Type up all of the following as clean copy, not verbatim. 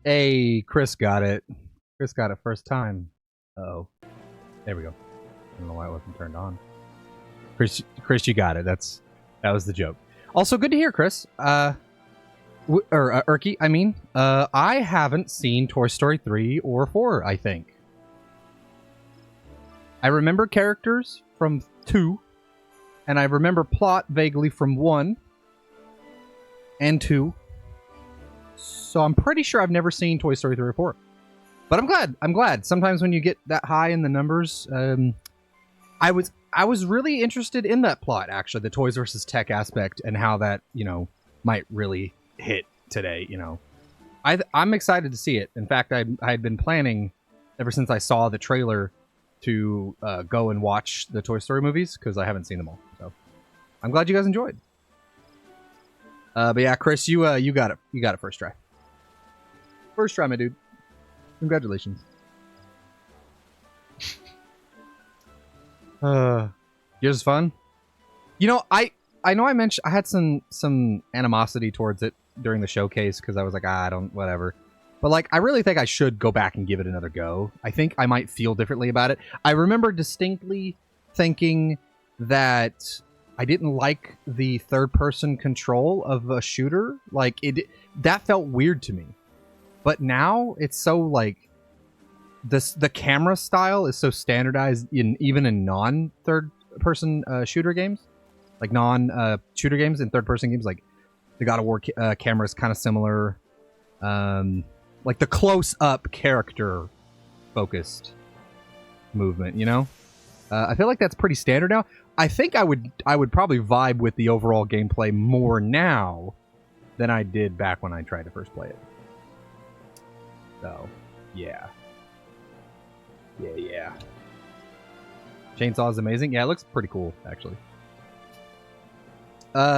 Hey, Chris got it. Chris got it first time. Uh-oh. There we go. I don't know why it wasn't turned on. Chris, you got it. That was the joke. Also, good to hear, Chris. Erky, I mean. I haven't seen Toy Story 3 or 4, I think. I remember characters from 2, and I remember plot vaguely from 1 and 2. So I'm pretty sure I've never seen Toy Story 3 or 4. But I'm glad. Sometimes when you get that high in the numbers, I was really interested in that plot, actually, the toys versus tech aspect and how that, might really hit today, I'm excited to see it. In fact, I had been planning ever since I saw the trailer to go and watch the Toy Story movies because I haven't seen them all. So I'm glad you guys enjoyed. But yeah, Chris, you got it. You got it first try. First try, my dude. Congratulations. Yours is fun. I know I mentioned I had some animosity towards it during the showcase because I was like, I don't, whatever. But I really think I should go back and give it another go. I think I might feel differently about it. I remember distinctly thinking that I didn't like the third-person control of a shooter. That felt weird to me. But now it's so the camera style is so standardized even in non-third-person shooter games, non-shooter games and third-person games, like the God of War camera is kind of similar. The close-up character-focused movement, I feel like that's pretty standard now. I think I would probably vibe with the overall gameplay more now than I did back when I tried to first play it. So, yeah. Yeah. Chainsaw is amazing. Yeah, it looks pretty cool, actually.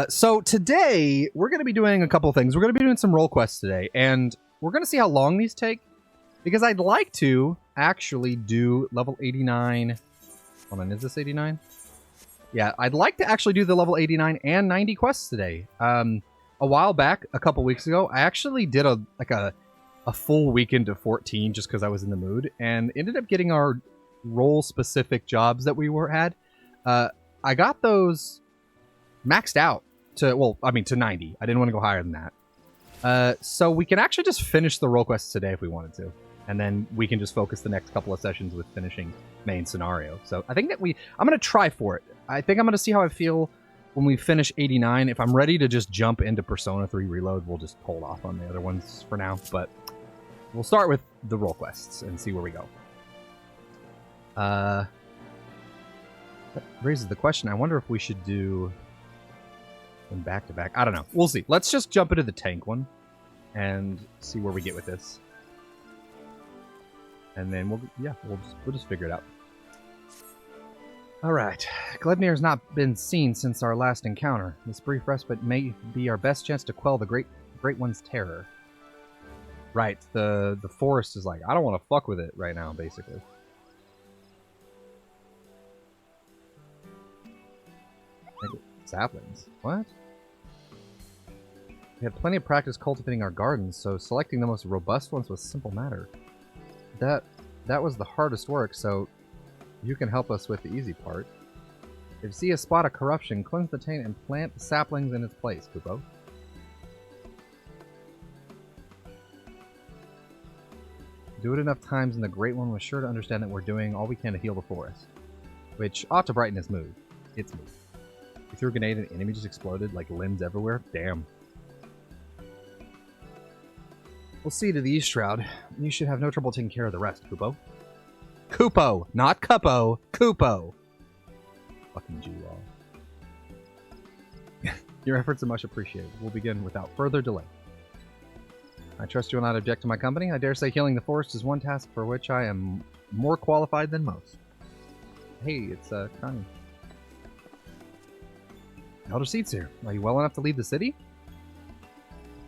So today, we're going to be doing a couple of things. We're going to be doing some role quests today, and we're going to see how long these take, because I'd like to actually do level 89. Hold on, is this 89? Yeah, I'd like to actually do the level 89 and 90 quests today. A while back, a couple weeks ago, I actually did a full weekend of 14 just because I was in the mood, and ended up getting our role-specific jobs that we had. I got those maxed out to 90. I didn't want to go higher than that. So we can actually just finish the role quests today if we wanted to. And then we can just focus the next couple of sessions with finishing main scenario. So I think that I'm going to try for it. I think I'm going to see how I feel when we finish 89. If I'm ready to just jump into Persona 3 Reload, we'll just hold off on the other ones for now. But we'll start with the role quests and see where we go. That raises the question. I wonder if we should do them back to back. I don't know. We'll see. Let's just jump into the tank one and see where we get with this. And then we'll just figure it out. All right. Glednir has not been seen since our last encounter. This brief respite may be our best chance to quell the Great One's terror. Right. The forest is like, I don't want to fuck with it right now, basically. Saplings. What? We had plenty of practice cultivating our gardens, so selecting the most robust ones was a simple matter. That was the hardest work, so you can help us with the easy part. If you see a spot of corruption, cleanse the taint and plant the saplings in its place, Kupo. Do it enough times and the Great One was sure to understand that we're doing all we can to heal the forest. Which ought to brighten his mood. Its mood. We threw a grenade and the enemy just exploded, like limbs everywhere. Damn. We'll see to the East Shroud. You should have no trouble taking care of the rest, Kupo. Kupo! Not Cupo! Kupo! Fucking G-Law. Your efforts are much appreciated. We'll begin without further delay. I trust you will not object to my company. I dare say healing the forest is one task for which I am more qualified than most. Hey, it's Connie. Elder Seats here. Are you well enough to lead the city?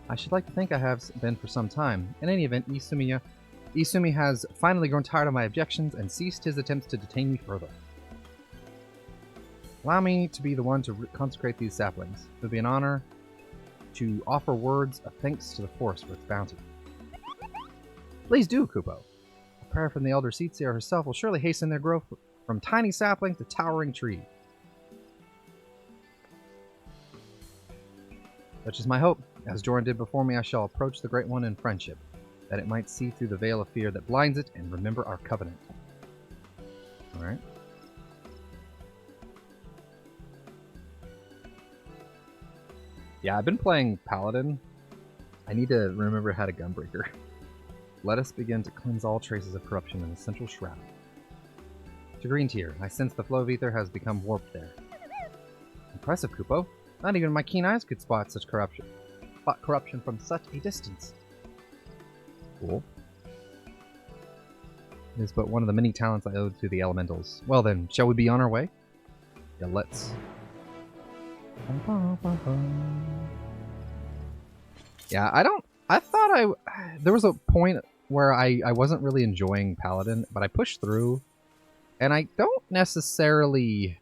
I should like to think I have been for some time. In any event, Isumi has finally grown tired of my objections and ceased his attempts to detain me further. Allow me to be the one to consecrate these saplings. It would be an honor to offer words of thanks to the forest for its bounty. Please do, Kupo. A prayer from the Elder Seatseer herself will surely hasten their growth from tiny sapling to towering tree. Such is my hope. As Joran did before me, I shall approach the Great One in friendship, that it might see through the veil of fear that blinds it and remember our covenant. Alright. Yeah, I've been playing Paladin. I need to remember how to Gunbreaker. Let us begin to cleanse all traces of corruption in the central shroud. To Green Tier, I sense the flow of ether has become warped there. Impressive, Kupo. Not even my keen eyes could spot such corruption. Spot corruption from such a distance. Cool. It is but one of the many talents I owe to the elementals. Well then, shall we be on our way? Yeah, let's. Yeah, I thought there was a point where I wasn't really enjoying Paladin, but I pushed through, and I don't necessarily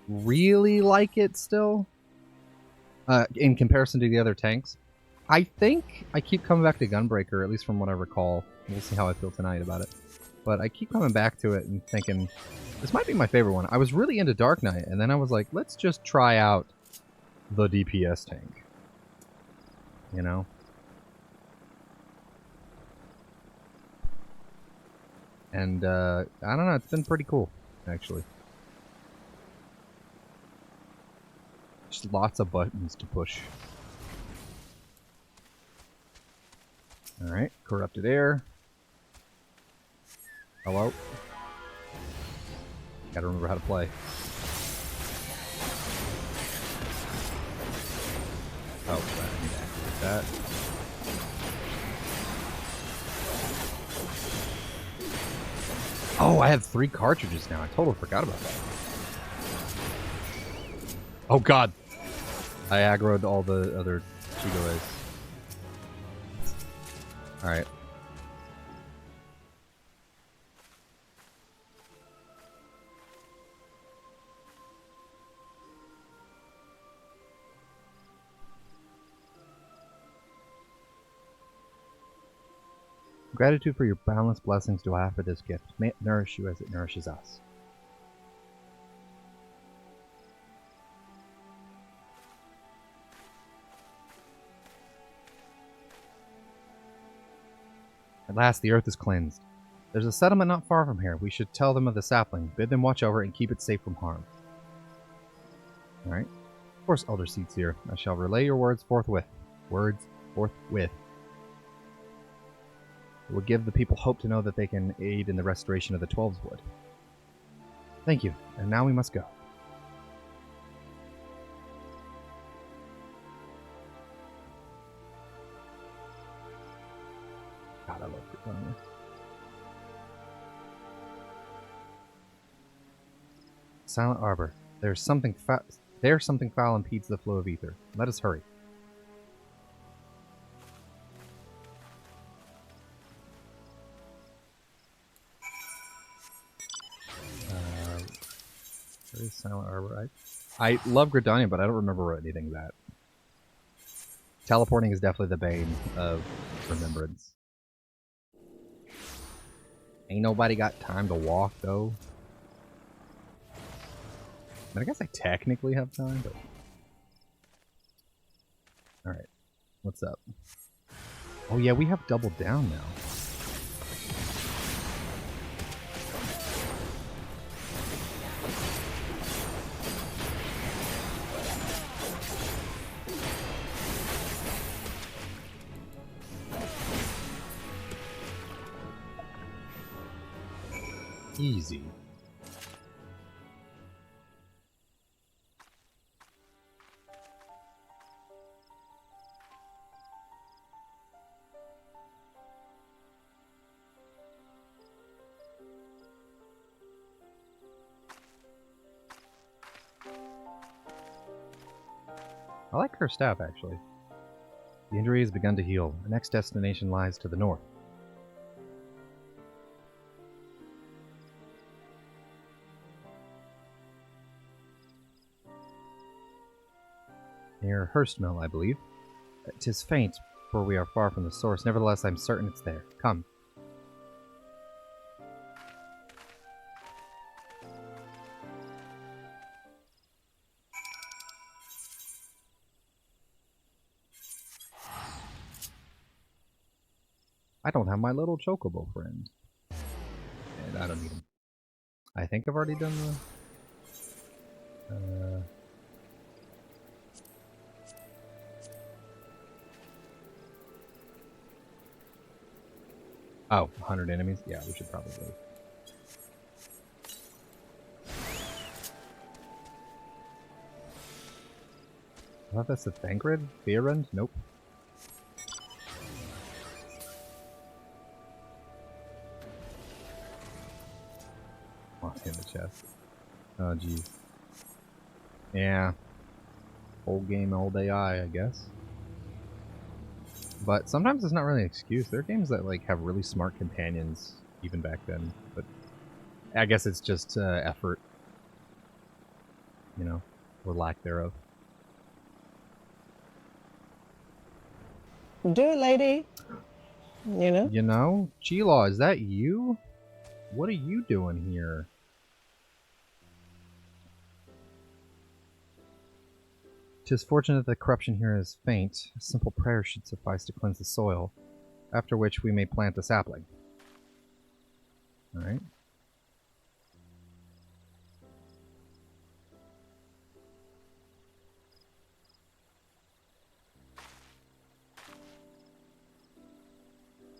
really like it still, in comparison to the other tanks. I think I keep coming back to Gunbreaker, at least from what I recall. We'll see how I feel tonight about it. But I keep coming back to it and thinking, this might be my favorite one. I was really into Dark Knight, and then I was like, let's just try out the DPS tank. You know? And, I don't know, it's been pretty cool, actually. Just lots of buttons to push. Alright, corrupted air. Hello? Gotta remember how to play. Oh, I need to activate that. Oh, I have 3 cartridges now. I totally forgot about that. Oh god! I aggroed all the other Chigoes. Alright. Gratitude for your boundless blessings do I offer this gift. May it nourish you as it nourishes us. At last, the earth is cleansed. There's a settlement not far from here. We should tell them of the sapling, bid them watch over it, and keep it safe from harm. Alright. Of course, Elder Seatseer. I shall relay your words forthwith. Words forthwith. It will give the people hope to know that they can aid in the restoration of the Twelves Wood. Thank you, and now we must go. God, I love Britannia. Silent Arbor. There's something foul impedes the flow of ether. Let us hurry. Where is Silent Arbor? I love Gridania, but I don't remember anything of that. Teleporting is definitely the bane of remembrance. Ain't nobody got time to walk, though. I guess I technically have time, but... Alright. What's up? Oh yeah, we have double down now. Easy. I like her staff, actually. The injury has begun to heal. The next destination lies to the north. Near Hurstmill, I believe. 'Tis faint, for we are far from the source. Nevertheless, I'm certain it's there. Come. I don't have my little chocobo friend. And I don't need him. I think I've already done the... Oh, 100 enemies? Yeah, we should probably... I thought that's the Thancred? Theorend? Nope. Lost in the chest. Oh, geez. Yeah. Old game, old AI, I guess. But sometimes it's not really an excuse. There are games that like have really smart companions, even back then. But I guess it's just effort, you know, or lack thereof. Do it, lady. You know? You know? G-Law, is that you? What are you doing here? Tis fortunate that the corruption here is faint. A simple prayer should suffice to cleanse the soil, after which we may plant the sapling. Alright.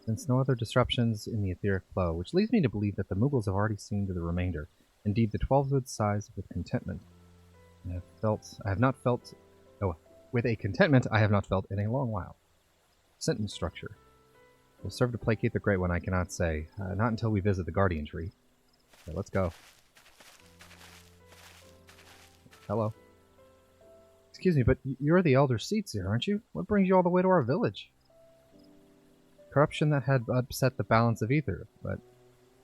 Since no other disruptions in the etheric flow, which leads me to believe that the Mughals have already seen to the remainder. Indeed, the 12 would sighs with contentment. With a contentment I have not felt in a long while. Sentence structure. Will serve to placate the Great One, I cannot say. Not until we visit the Guardian Tree. So let's go. Hello. Excuse me, but you're the Elder Seatsier, aren't you? What brings you all the way to our village? Corruption that had upset the balance of ether, but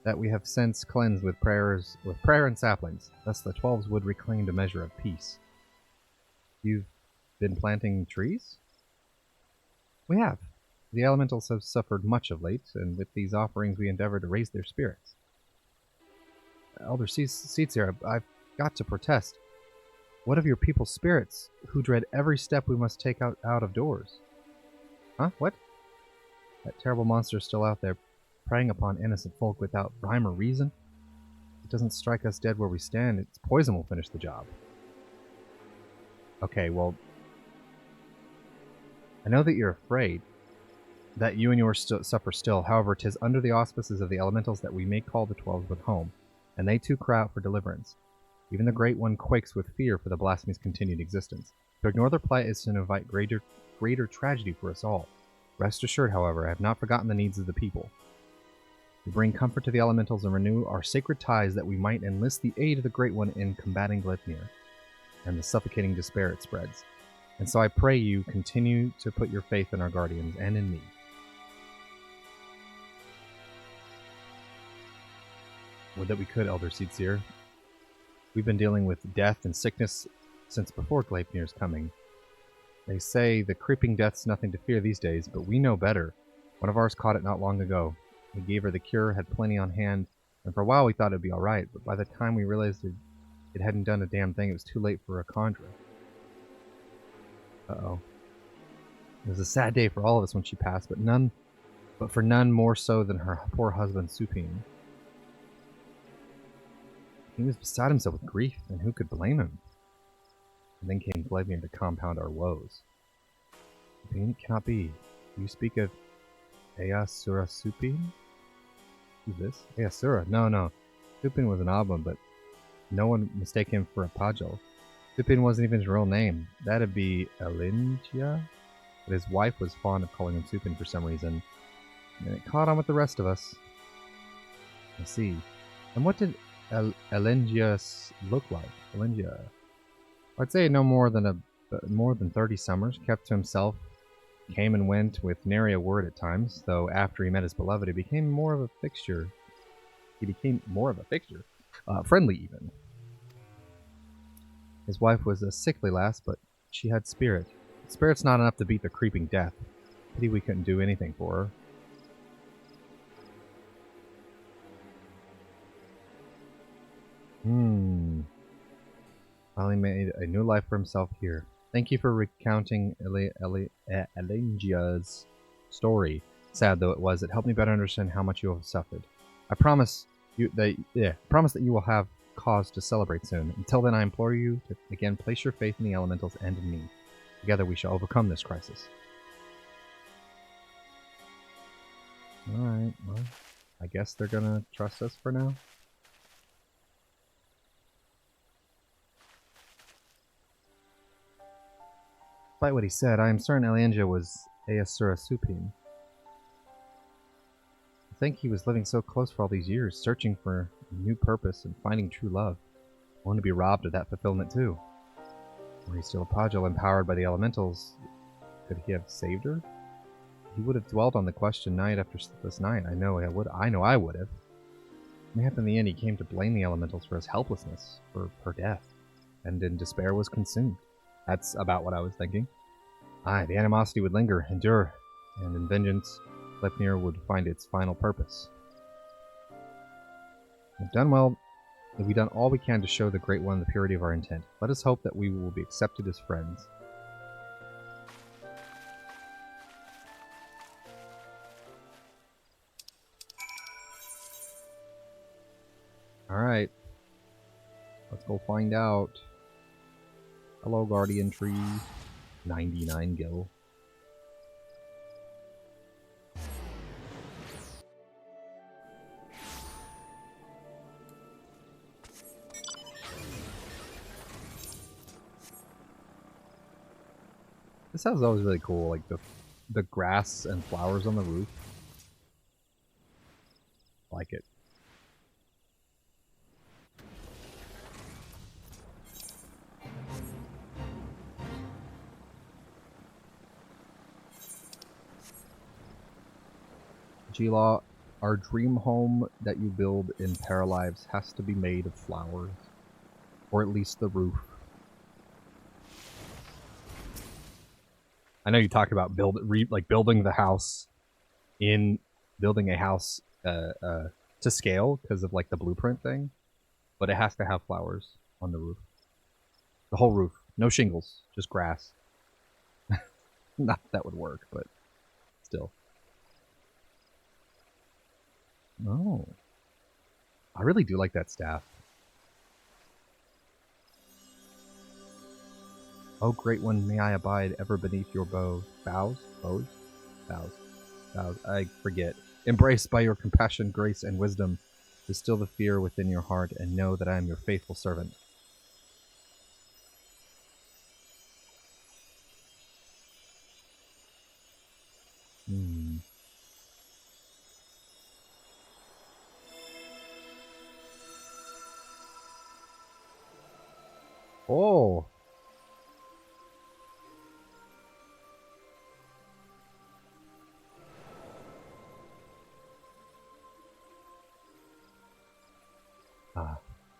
that we have since cleansed with prayer and saplings. Thus the 12s would reclaim a measure of peace. You've been planting trees? We have. The elementals have suffered much of late, and with these offerings we endeavor to raise their spirits. Elder Seatsier, I've got to protest. What of your people's spirits, who dread every step we must take out of doors? Huh? What? That terrible monster is still out there, preying upon innocent folk without rhyme or reason? It doesn't strike us dead where we stand. Its poison will finish the job. Okay, well, I know that you're afraid, that you and yours suffer still. However, 'tis under the auspices of the elementals that we may call the 12s with home, and they too cry out for deliverance. Even the Great One quakes with fear for the blasphemy's continued existence. To ignore their plight is to invite greater tragedy for us all. Rest assured, however, I have not forgotten the needs of the people. We bring comfort to the elementals and renew our sacred ties that we might enlist the aid of the Great One in combating Gleipnir and the suffocating despair it spreads. And so I pray you continue to put your faith in our guardians and in me. Would that we could, Elder Seatsier. We've been dealing with death and sickness since before Gleipnir's coming. They say the creeping death's nothing to fear these days, but we know better. One of ours caught it not long ago. We gave her the cure, had plenty on hand, and for a while we thought it'd be alright, but by the time we realized it hadn't done a damn thing, it was too late for a conjurer. Uh-oh. It was a sad day for all of us when she passed, but for none more so than her poor husband, Supine. He was beside himself with grief, and who could blame him? And then came Gleipnir to compound our woes. Supine, it cannot be. Do you speak of Easura Supine? Who's this? Easura? No. Supine was an Oblin, but no one mistake him for a Pajal. Supine wasn't even his real name. That'd be Elingia? But his wife was fond of calling him Supine for some reason, and it caught on with the rest of us. I see. And what did Elingia look like? Elingia. I'd say no more than 30 summers, kept to himself, came and went with nary a word at times, though after he met his beloved, he became more of a fixture. Friendly even. His wife was a sickly lass, but she had spirit. Spirit's not enough to beat the creeping death. Pity we couldn't do anything for her. Finally made a new life for himself here. Thank you for recounting Elengia's story. Sad though it was, it helped me better understand how much you have suffered. I promise that you will have cause to celebrate soon. Until then, I implore you to again place your faith in the elementals and in me. Together we shall overcome this crisis. Alright, well, I guess they're gonna trust us for now. Despite what he said, I am certain Elengia was Easura Supine. I think he was living so close for all these years, searching for a new purpose and finding true love. I want to be robbed of that fulfillment too. Were he still a Pagel empowered by the elementals, could he have saved her? He would have dwelt on the question night after sleepless night. I know I would have. Mayhap in the end he came to blame the elementals for his helplessness, for her death, and in despair was consumed. That's about what I was thinking. Aye, the animosity would linger, endure, and in vengeance, Sleipnir would find its final purpose. We've done all we can to show the Great One the purity of our intent. Let us hope that we will be accepted as friends. Alright. Let's go find out. Hello, Guardian Tree. 99 gil. This house is always really cool, like the grass and flowers on the roof. I like it. G-Law, our dream home that you build in Paralives has to be made of flowers. Or at least the roof. I know you talked about building the house building a house to scale because of like the blueprint thing, but it has to have flowers on the roof. The whole roof, no shingles, just grass. Not that would work, but still. Oh, I really do like that staff. Oh, Great One, may I abide ever beneath your bows. Bows? I forget. Embraced by your compassion, grace, and wisdom, distill the fear within your heart, and know that I am your faithful servant. Oh!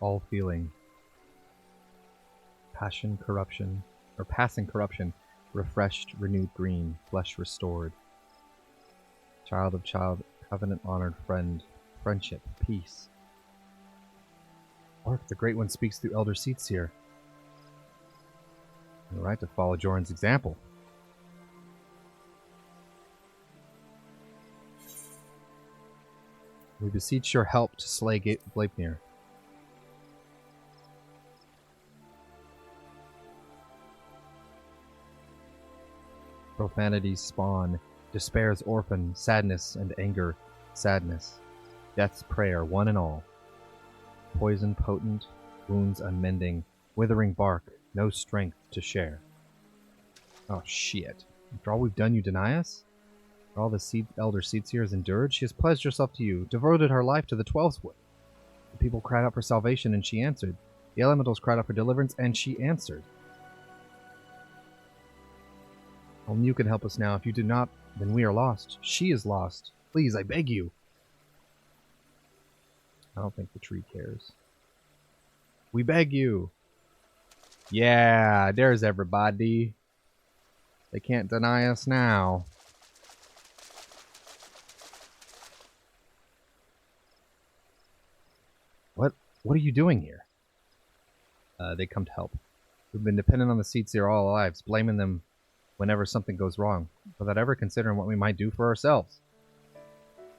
All feeling. Passing corruption, refreshed, renewed green, flesh restored. Child of child, covenant-honored friend, friendship, peace. Or if the Great One speaks through Elder Seats here. You're right to follow Joran's example. We beseech your help to slay Gleipnir. Profanities spawn, despair's orphan, sadness and anger, sadness, death's prayer, one and all. Poison potent, wounds unmending, withering bark, no strength to share. Oh shit. After all we've done, you deny us? After all the Elder Seats here has endured, she has pledged herself to you, devoted her life to the 12's wood. The people cried out for salvation, and she answered. The elementals cried out for deliverance, and she answered. Only you can help us now. If you do not, then we are lost. She is lost. Please, I beg you. I don't think the tree cares. We beg you. Yeah, there's everybody. They can't deny us now. What are you doing here? They come to help. We've been dependent on the seats here all our lives, blaming them whenever something goes wrong, without ever considering what we might do for ourselves.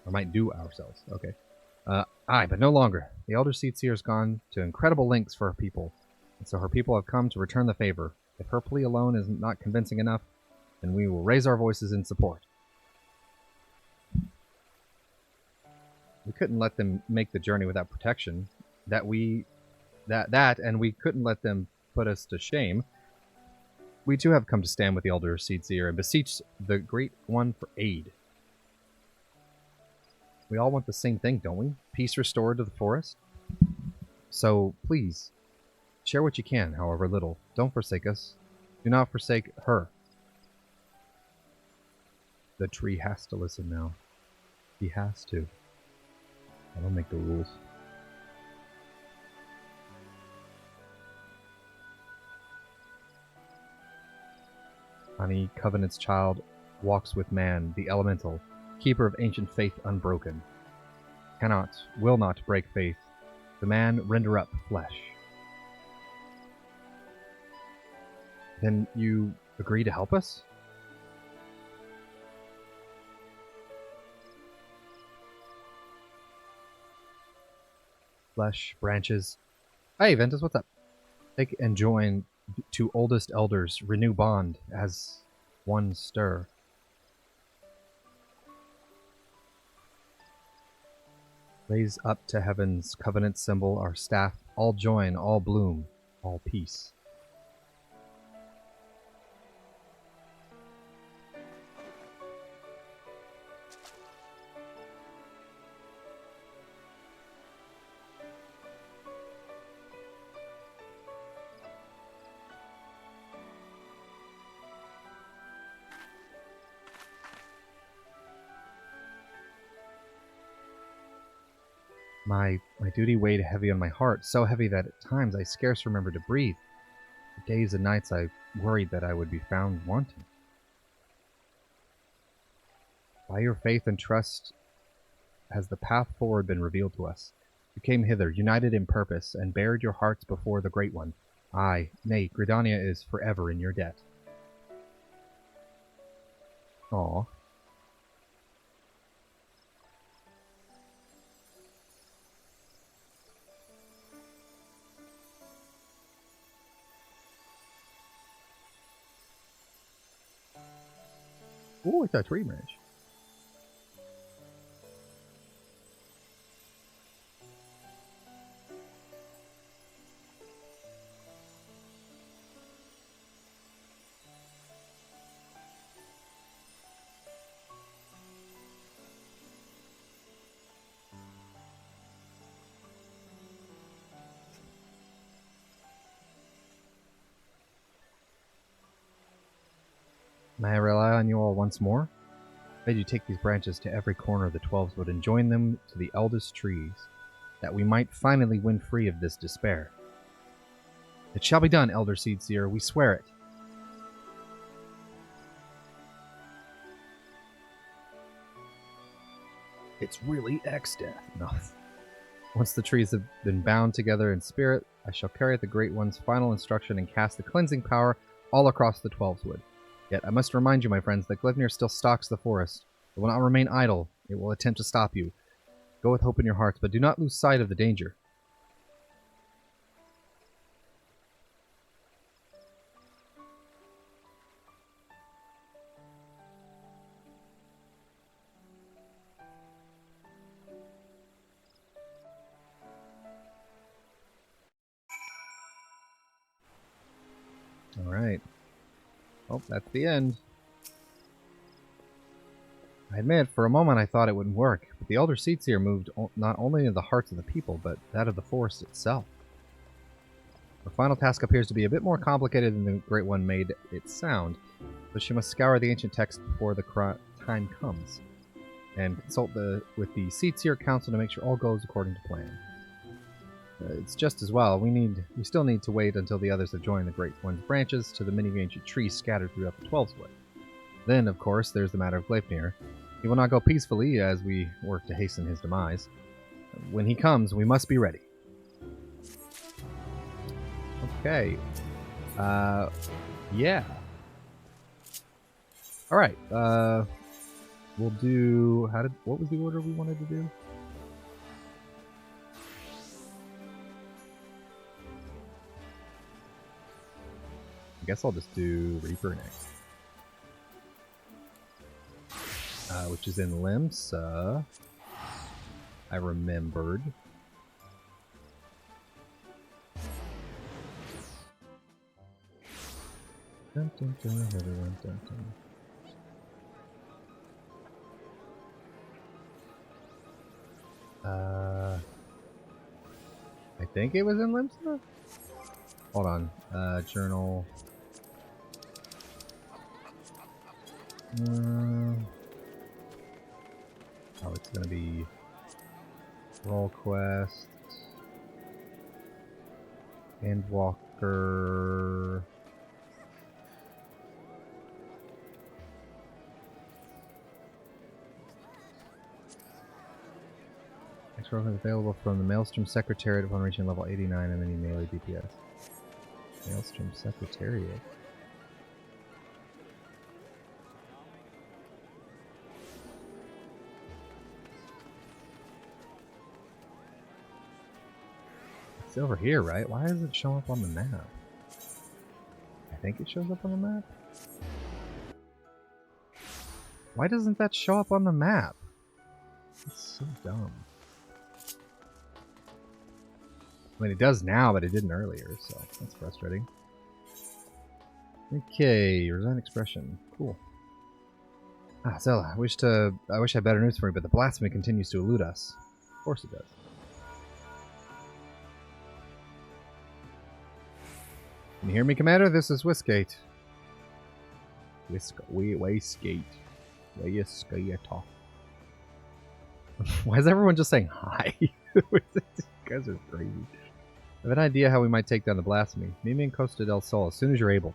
Or might do ourselves, okay. Aye, but no longer. The Elder Seatseer has gone to incredible lengths for her people, and so her people have come to return the favor. If her plea alone is not convincing enough, then we will raise our voices in support. We couldn't let them make the journey without protection. And we couldn't let them put us to shame. We too have come to stand with the Elder Seatseer and beseech the Great One for aid. We all want the same thing, don't we? Peace restored to the forest? So, please, share what you can, however little. Don't forsake us. Do not forsake her. The tree has to listen now. He has to. I don't make the rules. Ani, Covenant's child, walks with man, the elemental, keeper of ancient faith unbroken. Cannot, will not break faith. The man render up flesh. Then you agree to help us? Flesh, branches. Hey, Ventus, what's up? Take and join two oldest elders, renew bond as one stir. Raise up to heaven's covenant symbol, our staff, all join, all bloom, all peace. My duty weighed heavy on my heart, so heavy that at times I scarce remembered to breathe. For days and nights I worried that I would be found wanting. By your faith and trust has the path forward been revealed to us. You came hither, united in purpose, and bared your hearts before the Great One. Aye, nay, Gridania is forever in your debt. Aw. Ooh, it's a tree branch. May I rely on you all once more? I bid you take these branches to every corner of the 12's wood and join them to the eldest trees, that we might finally win free of this despair. It shall be done, Elder Seedseer, we swear it. It's really X-Death. No. Once the trees have been bound together in spirit, I shall carry out the Great One's final instruction and cast the cleansing power all across the 12's wood. Yet I must remind you, my friends, that Gleipnir still stalks the forest. It will not remain idle. It will attempt to stop you. Go with hope in your hearts, but do not lose sight of the danger. Alright. Oh, that's the end. I admit, for a moment I thought it wouldn't work, but the Elder Seedseer moved not only into the hearts of the people, but that of the forest itself. Her final task appears to be a bit more complicated than the Great One made it sound, but she must scour the ancient text before the time comes, and consult with the Seedseer Council to make sure all goes according to plan. It's just as well. We still need to wait until the others have joined the Great One's branches to the many ancient trees scattered throughout the 12's wood. Then, of course, there's the matter of Gleipnir. He will not go peacefully as we work to hasten his demise. When he comes, we must be ready. Okay. Yeah. All right. We'll do. What was the order we wanted to do? I guess I'll just do Reaper next. Which is in Limsa. I remembered. Dun, dun, dun, dun, dun, dun. I think it was in Limsa? Hold on. Journal. Oh, it's gonna be Roll Quest. Endwalker. Next roll is available from the Maelstrom Secretariat upon reaching level 89 and any melee DPS. Maelstrom Secretariat. It's over here, right? Why does it show up on the map? I think it shows up on the map? Why doesn't that show up on the map? It's so dumb. I mean, it does now, but it didn't earlier, so that's frustrating. Okay, resign expression. Cool. Ah, Zella, I wish I had better news for you, but the blasphemy continues to elude us. Of course it does. Can you hear me, Commander? This is Whiskate. Whiskate. Why is everyone just saying hi? You guys are crazy. I have an idea how we might take down the blasphemy. Meet me in Costa del Sol as soon as you're able.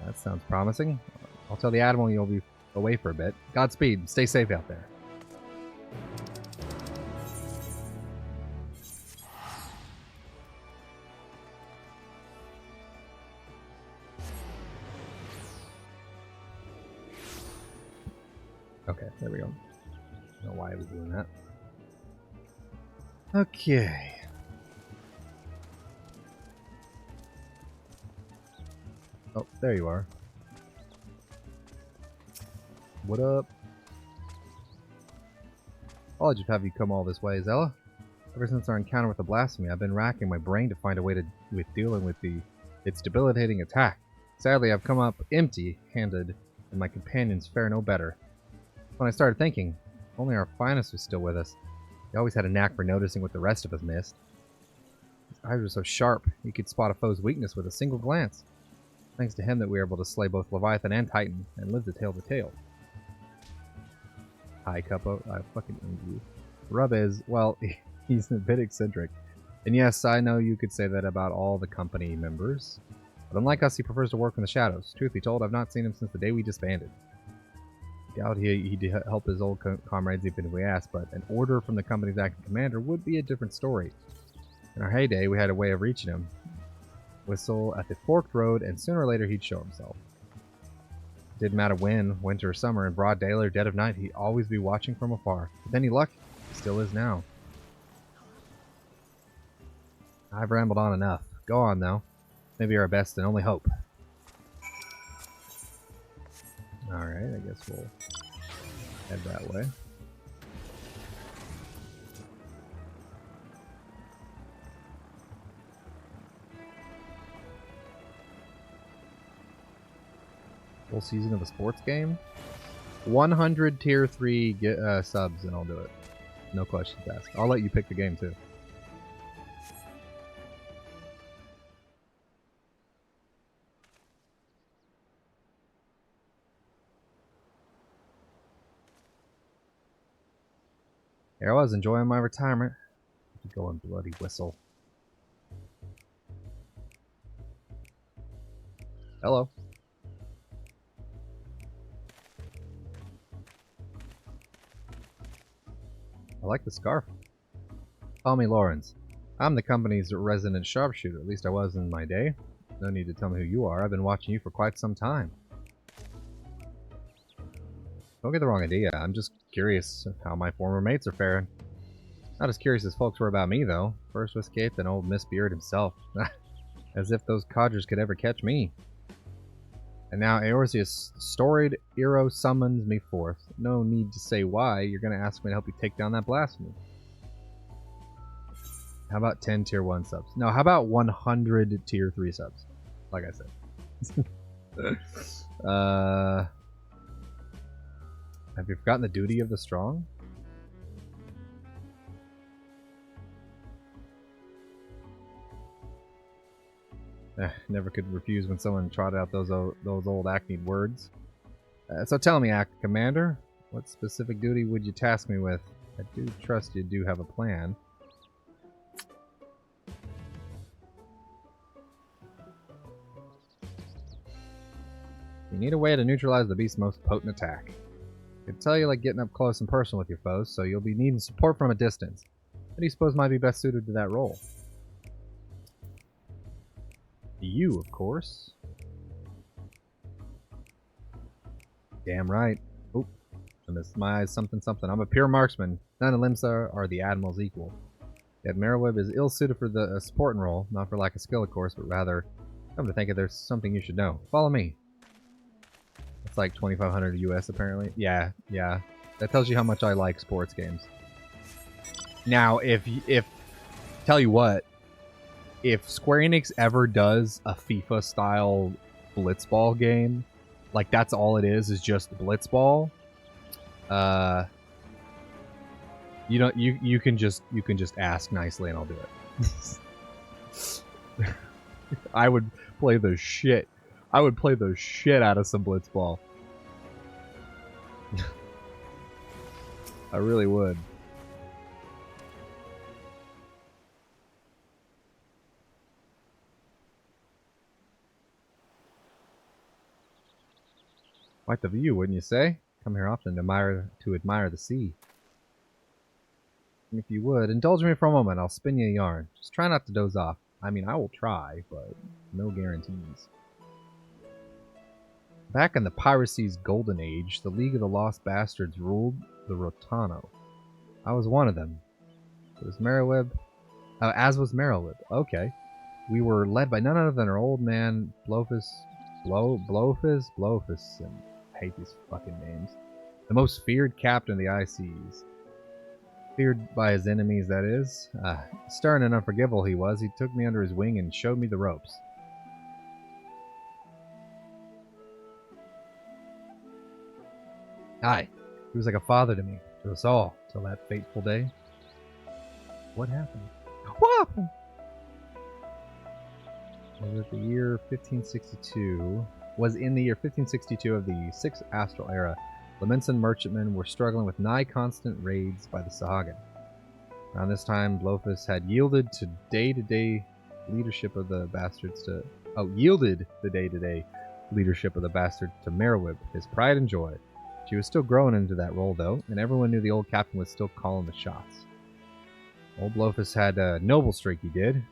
That sounds promising. I'll tell the Admiral you'll be away for a bit. Godspeed. Stay safe out there. Okay, there we go. I don't know why I was doing that. Okay. Oh, there you are. What up? Apologies to have you come all this way, Zella. Ever since our encounter with the blasphemy, I've been racking my brain to find a way with dealing with its debilitating attack. Sadly, I've come up empty-handed, and my companions fare no better. When I started thinking, if only our finest was still with us. He always had a knack for noticing what the rest of us missed. His eyes were so sharp, he could spot a foe's weakness with a single glance. Thanks to him that we were able to slay both Leviathan and Titan, and live to tell the tale. Hi, Cuppo. I fucking envy you. Rub is, well, he's a bit eccentric. And yes, I know you could say that about all the company members. But unlike us, he prefers to work in the shadows. Truth be told, I've not seen him since the day we disbanded. I doubt he'd help his old comrades even if we asked, but an order from the company's acting commander would be a different story. In our heyday, we had a way of reaching him. Whistle at the forked road, and sooner or later he'd show himself. It didn't matter when, winter or summer, in broad daylight or dead of night, he'd always be watching from afar. With any luck, he still is now. I've rambled on enough. Go on, though. Maybe our best and only hope. Alright, I guess we'll head that way. Full season of a sports game? 100 tier 3 subs and I'll do it. No questions asked. I'll let you pick the game too. Here I was enjoying my retirement. Go and bloody whistle. Hello. I like the scarf. Call me Lawrence. I'm the company's resident sharpshooter. At least I was in my day. No need to tell me who you are. I've been watching you for quite some time. Don't get the wrong idea. I'm just curious how my former mates are faring. Not as curious as folks were about me, though. First to escape, then old Miss Beard himself. As if those codgers could ever catch me. And now Eorzeus' storied hero summons me forth. No need to say why. You're going to ask me to help you take down that blasphemy. How about 10 tier 1 subs? No, how about 100 tier 3 subs? Like I said. Have you forgotten the duty of the strong? Never could refuse when someone trotted out those old acne words. So tell me, Commander, what specific duty would you task me with? I do trust you do have a plan. You need a way to neutralize the beast's most potent attack. I can tell you like getting up close and personal with your foes, so you'll be needing support from a distance. What do you suppose might be best suited to that role? You, of course. Damn right. Oop. I missed my eyes something. I'm a pure marksman. None of Limsa are the Admiral's equal. Yet Merriweb is ill-suited for the supporting role, not for lack of skill, of course, but rather, come to think of it, there's something you should know. Follow me. It's like 2,500 US, apparently. Yeah. That tells you how much I like sports games. Now, tell you what, if Square Enix ever does a FIFA-style blitzball game, like that's all it is just blitzball, you can just ask nicely and I'll do it. I would play the shit out of some blitzball. I really would. Quite the view, wouldn't you say? Come here often to admire the sea. If you would, indulge me for a moment. I'll spin you a yarn. Just try not to doze off. I mean, I will try, but no guarantees. Back in the piracy's golden age, the League of the Lost Bastards ruled the Rotano. I was one of them. It was Merriweb. As was Merriweb. Okay. We were led by none other than our old man, Blofus, and I hate these fucking names. The most feared captain of the ICs. Feared by his enemies, that is. Stern and unforgivable he was. He took me under his wing and showed me the ropes. Aye, he was like a father to me, to us all, till that fateful day. What happened? What happened? Was it the year 1562? Was in the year 1562 of the 6th Astral Era. Lemenson merchantmen were struggling with nigh constant raids by the Sahagan. Around this time, Blofus had yielded the day-to-day leadership of the bastards to Merriweb, his pride and joy. She was still growing into that role, though, and everyone knew the old captain was still calling the shots. Old Blofus had a noble streak, he did.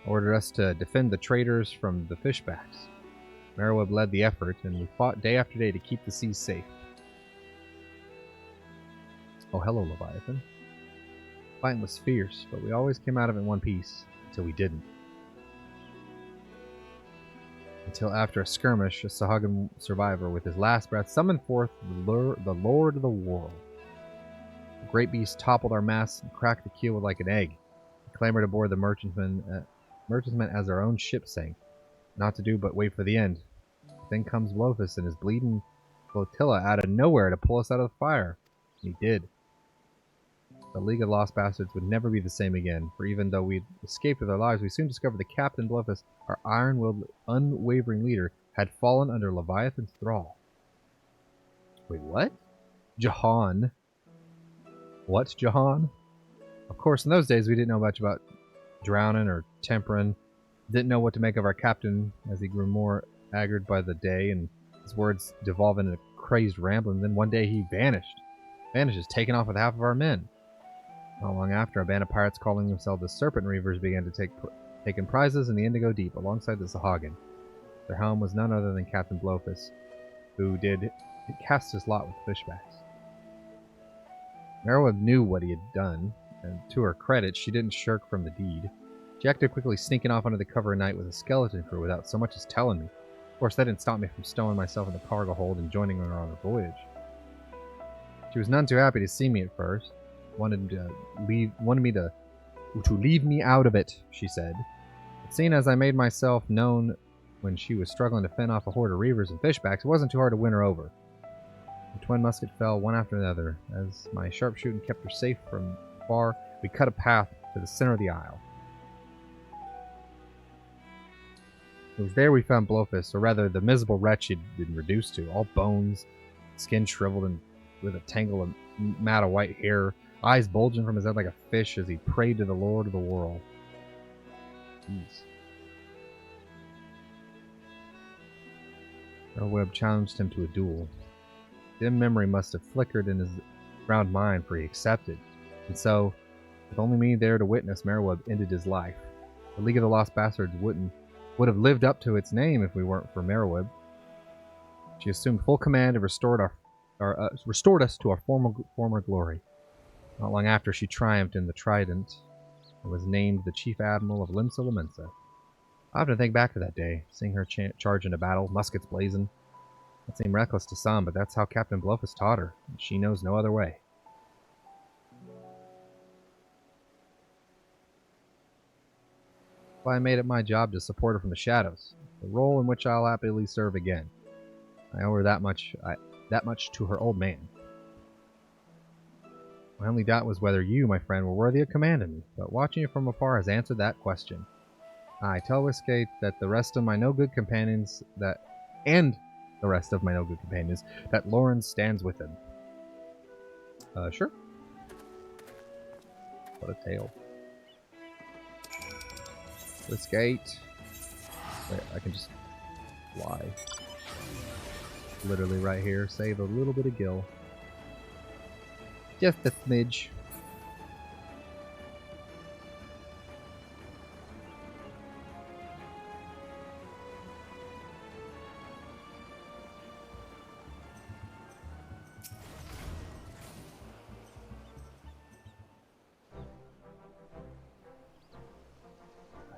Ordered us to defend the traders from the fishbacks. Merriweb led the effort, and we fought day after day to keep the seas safe. Oh, hello, Leviathan. Fighting was fierce, but we always came out of it in one piece, until we didn't. Until after a skirmish, a Sahagan survivor with his last breath summoned forth the Lord of the World. The great beast toppled our masts and cracked the keel like an egg. He clambered aboard the merchantmen as our own ship sank. Not to do but wait for the end. Then comes Blofus and his bleeding flotilla out of nowhere to pull us out of the fire. And he did. The League of Lost Bastards would never be the same again, for even though we'd escaped with our lives, we soon discovered that Captain Blofus, our iron-willed, unwavering leader, had fallen under Leviathan's thrall. Wait, what? Jahan? What, Jahan? Of course, in those days, we didn't know much about drowning or tempering. Didn't know what to make of our captain as he grew more haggard by the day, and his words devolved into crazed rambling. Then one day he vanishes, taken off with half of our men. Not long after, a band of pirates calling themselves the Serpent Reavers began to take in prizes in the Indigo Deep alongside the Sahagin. Their helm was none other than Captain Blofus, who did cast his lot with the fishbacks. Meroweb knew what he had done, and to her credit, she didn't shirk from the deed. She acted quickly, sneaking off under the cover of night with a skeleton crew without so much as telling me. Of course, that didn't stop me from stowing myself in the cargo hold and joining her on her voyage. She was none too happy to see me at first. Wanted me to leave me out of it, she said. But seeing as I made myself known when she was struggling to fend off a horde of reavers and fishbacks, it wasn't too hard to win her over. The twin muskets fell one after another. As my sharpshooting kept her safe from far, we cut a path to the center of the isle. It was there we found Blofus, or rather the miserable wretch he'd been reduced to, all bones, skin shriveled and with a tangle of mat of white hair, eyes bulging from his head like a fish as he prayed to the Lord of the world. Jeez. Meroweb challenged him to a duel. Dim memory must have flickered in his round mind, for he accepted. And so, with only me there to witness, Meroweb ended his life. The League of the Lost Bastards would have lived up to its name if we weren't for Meroweb. She assumed full command and restored us to our former glory. Not long after, she triumphed in the Trident and was named the Chief Admiral of Limsa Lamensa. I often think back to that day, seeing her charge into battle, muskets blazing. That seemed reckless to some, but that's how Captain Blofus taught her, and she knows no other way. Why I made it my job to support her from the shadows, a role in which I'll happily serve again. I owe her that much to her old man. My only doubt was whether you, my friend, were worthy of commanding me, but watching you from afar has answered that question. I tell Whiskey that the rest of my no-good companions that Lauren stands with him. Sure. What a tale. Whiskey. Wait, I can just fly. Literally right here. Save a little bit of gil. Just a smidge.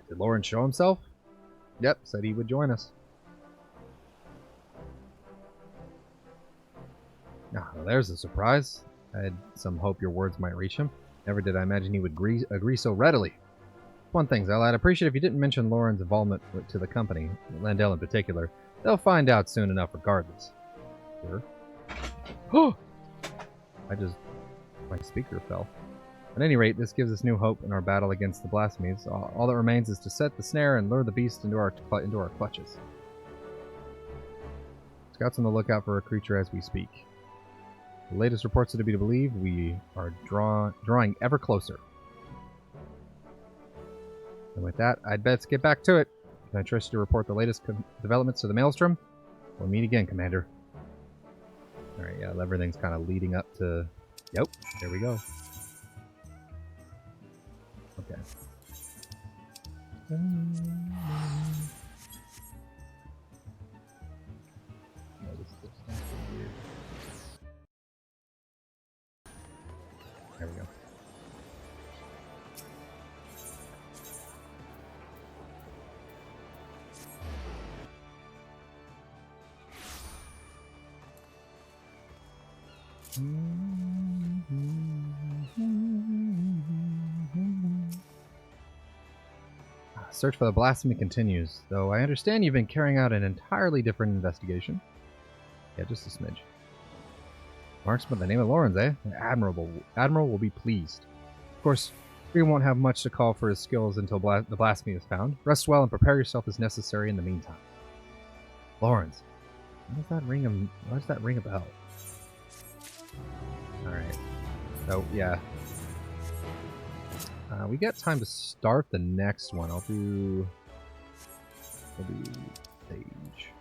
Did Lauren show himself? Yep, said he would join us. Ah, well, there's a surprise. I had some hope your words might reach him. Never did I imagine he would agree so readily. One thing, Zell, I'd appreciate if you didn't mention Lauren's involvement to the company, Landell in particular. They'll find out soon enough regardless. Sure. Oh! My speaker fell. At any rate, this gives us new hope in our battle against the blasphemies. All that remains is to set the snare and lure the beast into our clutches. Scouts on the lookout for a creature as we speak. The latest reports are to be believed. We are drawing ever closer. And with that, I'd best get back to it. Can I trust you to report the latest developments to the Maelstrom? We'll meet again, Commander. Alright, yeah, everything's kind of leading up to... Yep, there we go. Okay. There we go. Search for the blasphemy continues, though I understand you've been carrying out an entirely different investigation. Yeah, just a smidge. Marksman by the name of Lawrence, eh? The Admiral will be pleased. Of course, we won't have much to call for his skills until the blasphemy is found. Rest well and prepare yourself as necessary in the meantime. Lawrence, why does that ring a bell? Alright. So, yeah. We got time to start the next one. We'll do Sage.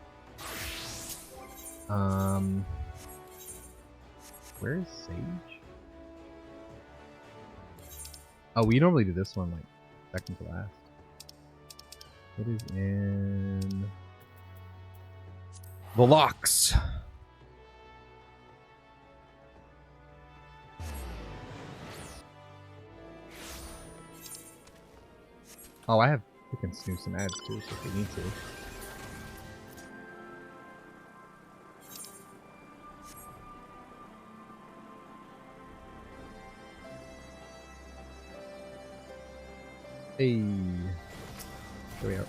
Where is Sage? Oh, we normally do this one like second to last. It is in the locks. Oh, we can snooze some ads too if we need to. Hey. Here we are.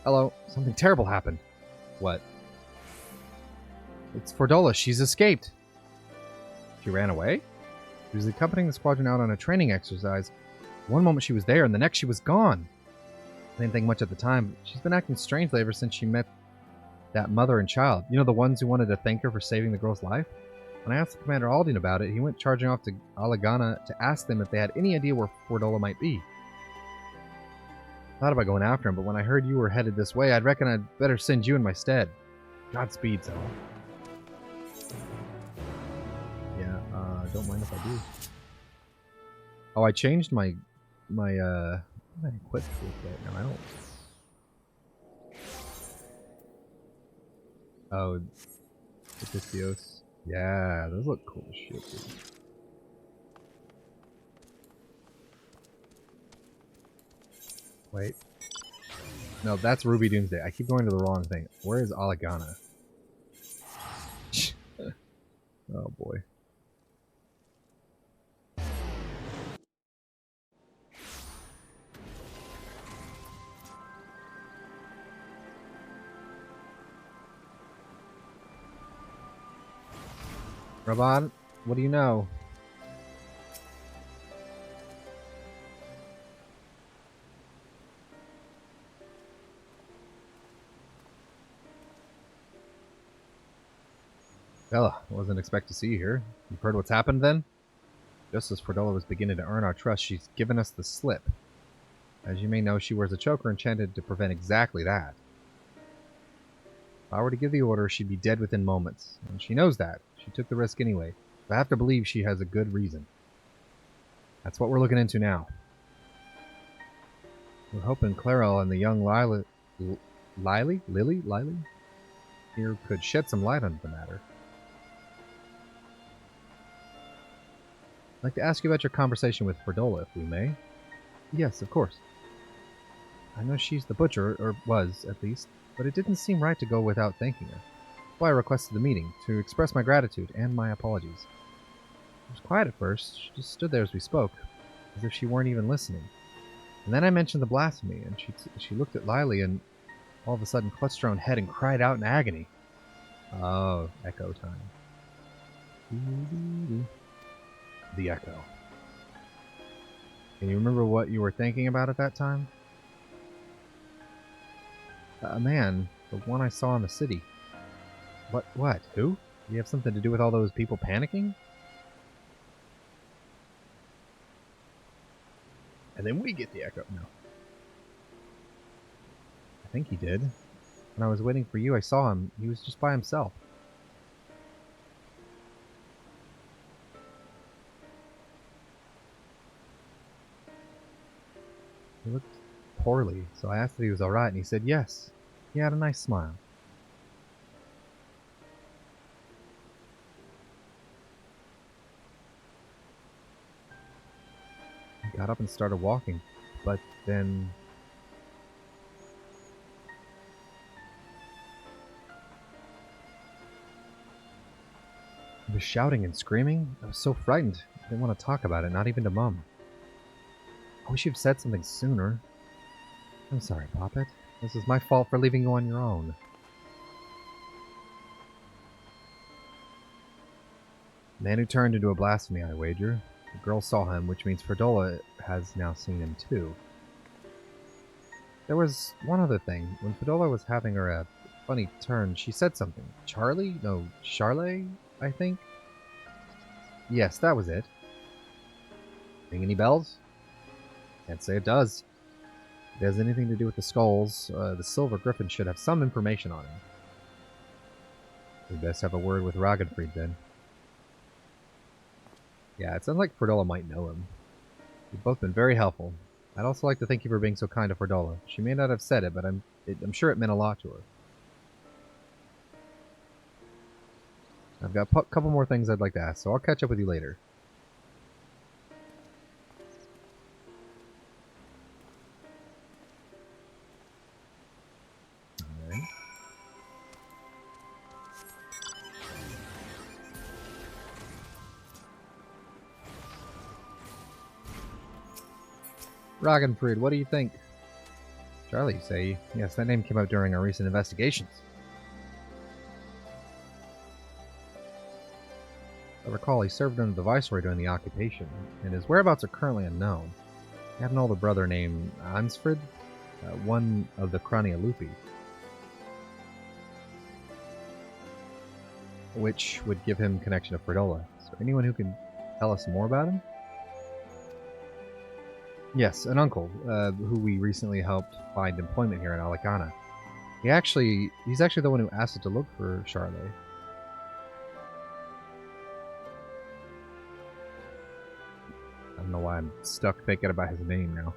Hello. Something terrible happened. What? It's Fordola. She's escaped. She ran away? She was accompanying the squadron out on a training exercise. One moment she was there, and the next she was gone. I didn't think much at the time. She's been acting strangely ever since she met that mother and child. You know, the ones who wanted to thank her for saving the girl's life? When I asked Commander Aldine about it, he went charging off to Alagana to ask them if they had any idea where Fordola might be. I thought about going after him, but when I heard you were headed this way, I'd reckon I'd better send you in my stead. Godspeed, Zella. Yeah, don't mind if I do. Oh, I changed my equip toolkit. No, I don't. Oh, Epicios. Yeah, those look cool as shit, dude. Wait. No, that's Ruby Doomsday. I keep going to the wrong thing. Where is Alagana? Oh boy. Raban, what do you know? Bella, I wasn't expect to see you here. You've heard what's happened then? Just as Fordola was beginning to earn our trust, she's given us the slip. As you may know, she wears a choker enchanted to prevent exactly that. If I were to give the order, she'd be dead within moments. And she knows that. She took the risk anyway. I have to believe she has a good reason. That's what we're looking into now. We're hoping Clarel and the young Lily here could shed some light on the matter. I'd like to ask you about your conversation with Fordola, if we may. Yes, of course. I know she's the butcher, or was, at least, but it didn't seem right to go without thanking her. That's why I requested the meeting, to express my gratitude and my apologies. She was quiet at first. She just stood there as we spoke, as if she weren't even listening. And then I mentioned the blasphemy, and she looked at Lily and all of a sudden clutched her own head and cried out in agony. Oh, echo time. The echo. Can you remember what you were thinking about at that time? A man, the one I saw in the city. What? Who? Do you have something to do with all those people panicking? And then we get the echo. No. I think he did. When I was waiting for you, I saw him. He was just by himself. He looked poorly, so I asked if he was alright, and he said yes. He had a nice smile. He got up and started walking, but then... he was shouting and screaming. I was so frightened. I didn't want to talk about it, not even to Mum. I wish you'd said something sooner. I'm sorry, Poppet. This is my fault for leaving you on your own. Man who turned into a blasphemy, I wager. The girl saw him, which means Fordola has now seen him too. There was one other thing. When Fordola was having her funny turn, she said something. Charlie? No, Charlet, I think? Yes, that was it. Ring any bells? Can't say it does. If it has anything to do with the skulls, the Silver Griffin should have some information on him. We best have a word with Ragenfried then. Yeah, it sounds like Fordola might know him. You've both been very helpful. I'd also like to thank you for being so kind to Fordola. She may not have said it, but I'm sure it meant a lot to her. I've got a couple more things I'd like to ask, so I'll catch up with you later. Alright. Ragenfried, what do you think? Charlie, you say? Yes, that name came out during our recent investigations. I recall he served under the Viceroy during the occupation, and his whereabouts are currently unknown. I have an older brother named Ansfrid, one of the Crania Lupi, which would give him connection to Fordola. Is there anyone who can tell us more about him? Yes, an uncle, who we recently helped find employment here in Alicana. He's actually the one who asked us to look for Charlotte. I don't know why I'm stuck thinking about his name now.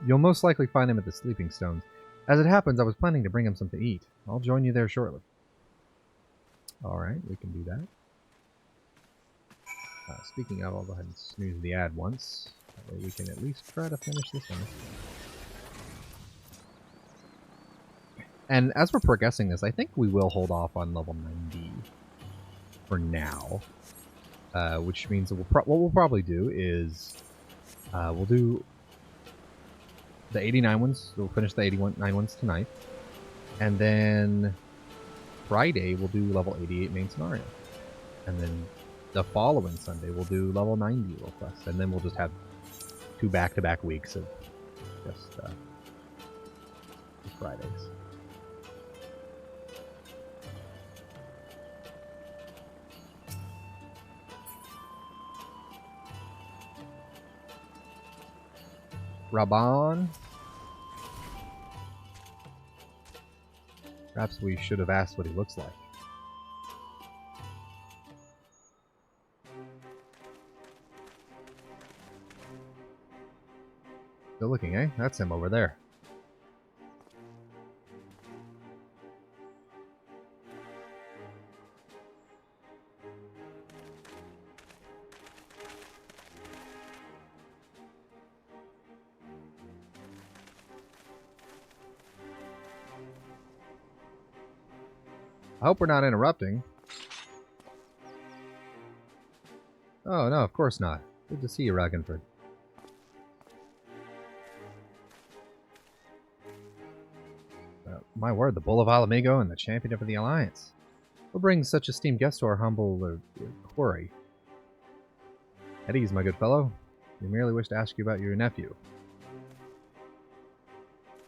You'll most likely find him at the Sleeping Stones. As it happens, I was planning to bring him something to eat. I'll join you there shortly. Alright, we can do that. Speaking of, I'll go ahead and snooze the ad once. That way we can at least try to finish this one. And as we're progressing this, I think we will hold off on level 90 for now. Which means that what we'll probably do is we'll do the 89 ones. We'll finish the 89 ones tonight. And then Friday we'll do level 88 main scenario. And then the following Sunday we'll do level 90 world quest. And then we'll just have 2 back-to-back weeks of just Fridays. Raban. Perhaps we should have asked what he looks like. Still looking, eh? That's him over there. I hope we're not interrupting. Oh, no, of course not. Good to see you, Ragenford. My word, the Bull of Alamigo and the champion of the Alliance. What brings such esteemed guests to our humble quarry? At ease, my good fellow. We merely wish to ask you about your nephew.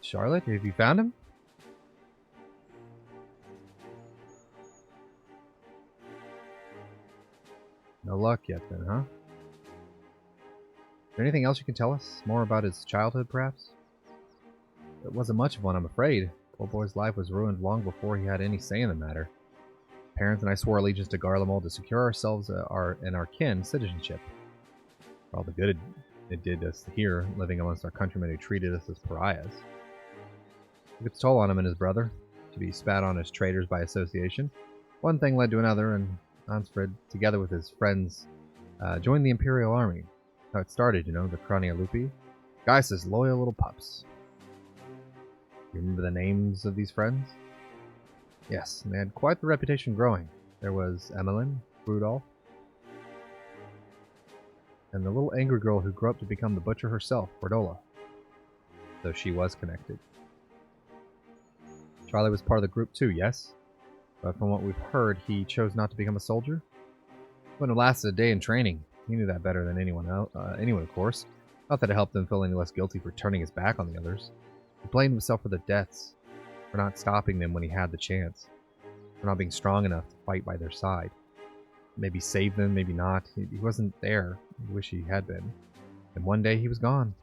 Charlotte, have you found him? No luck yet then, huh? Is there anything else you can tell us? More about his childhood, perhaps? It wasn't much of one, I'm afraid. The poor boy's life was ruined long before he had any say in the matter. Parents and I swore allegiance to Garlemald to secure ourselves and our kin citizenship. For all the good it did us here, living amongst our countrymen who treated us as pariahs. It took its toll on him and his brother, to be spat on as traitors by association. One thing led to another, and Ansfred, together with his friends, joined the Imperial Army. How it started, you know, the Crania Lupi. Guys' loyal little pups. You remember the names of these friends? Yes, and they had quite the reputation growing. There was Emmeline, Rudolph, and the little angry girl who grew up to become the butcher herself, Fordola. Though she was connected. Charlie was part of the group too, yes? But from what we've heard, he chose not to become a soldier. Wouldn't have lasted a day in training. He knew that better than anyone else, of course. Not that it helped him feel any less guilty for turning his back on the others. He blamed himself for their deaths, for not stopping them when he had the chance, for not being strong enough to fight by their side. Maybe save them, maybe not. He wasn't there. I wish he had been. And one day he was gone.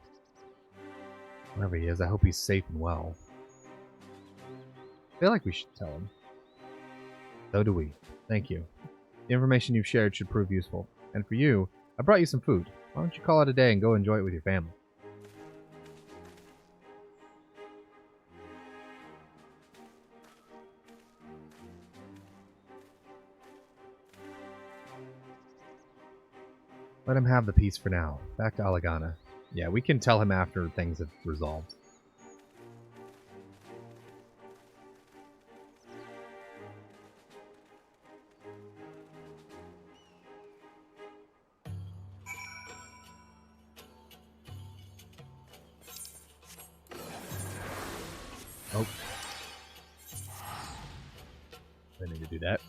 Wherever he is, I hope he's safe and well. I feel like we should tell him. So do we. Thank you. The information you've shared should prove useful. And for you, I brought you some food. Why don't you call it a day and go enjoy it with your family? Let him have the peace for now. Back to Alagana. Yeah, we can tell him after things have resolved. Oh. I need to do that.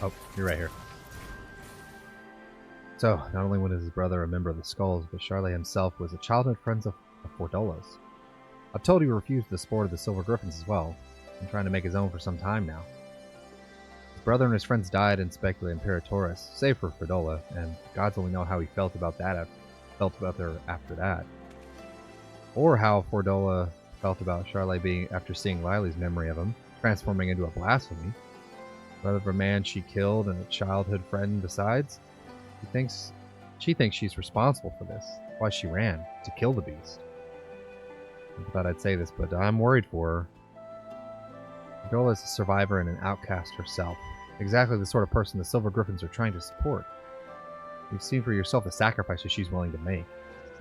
Oh, you're right here. So, not only was his brother a member of the Skulls, but Charlie himself was a childhood friend of Fordola's. I'm told he refused the sport of the Silver Griffins as well, and trying to make his own for some time now. His brother and his friends died in Specula Imperatoris, save for Fordola, and gods only know how he felt about that after that. Or how Fordola felt about Charlie being after seeing Lily's memory of him, transforming into a blasphemy. Brother of a man she killed and a childhood friend besides. She thinks she's responsible for this. That's why she ran, to kill the beast. I thought I'd say this, but I'm worried for her. Fordola is a survivor and an outcast herself. Exactly the sort of person the Silver Griffins are trying to support. You've seen for yourself the sacrifices she's willing to make.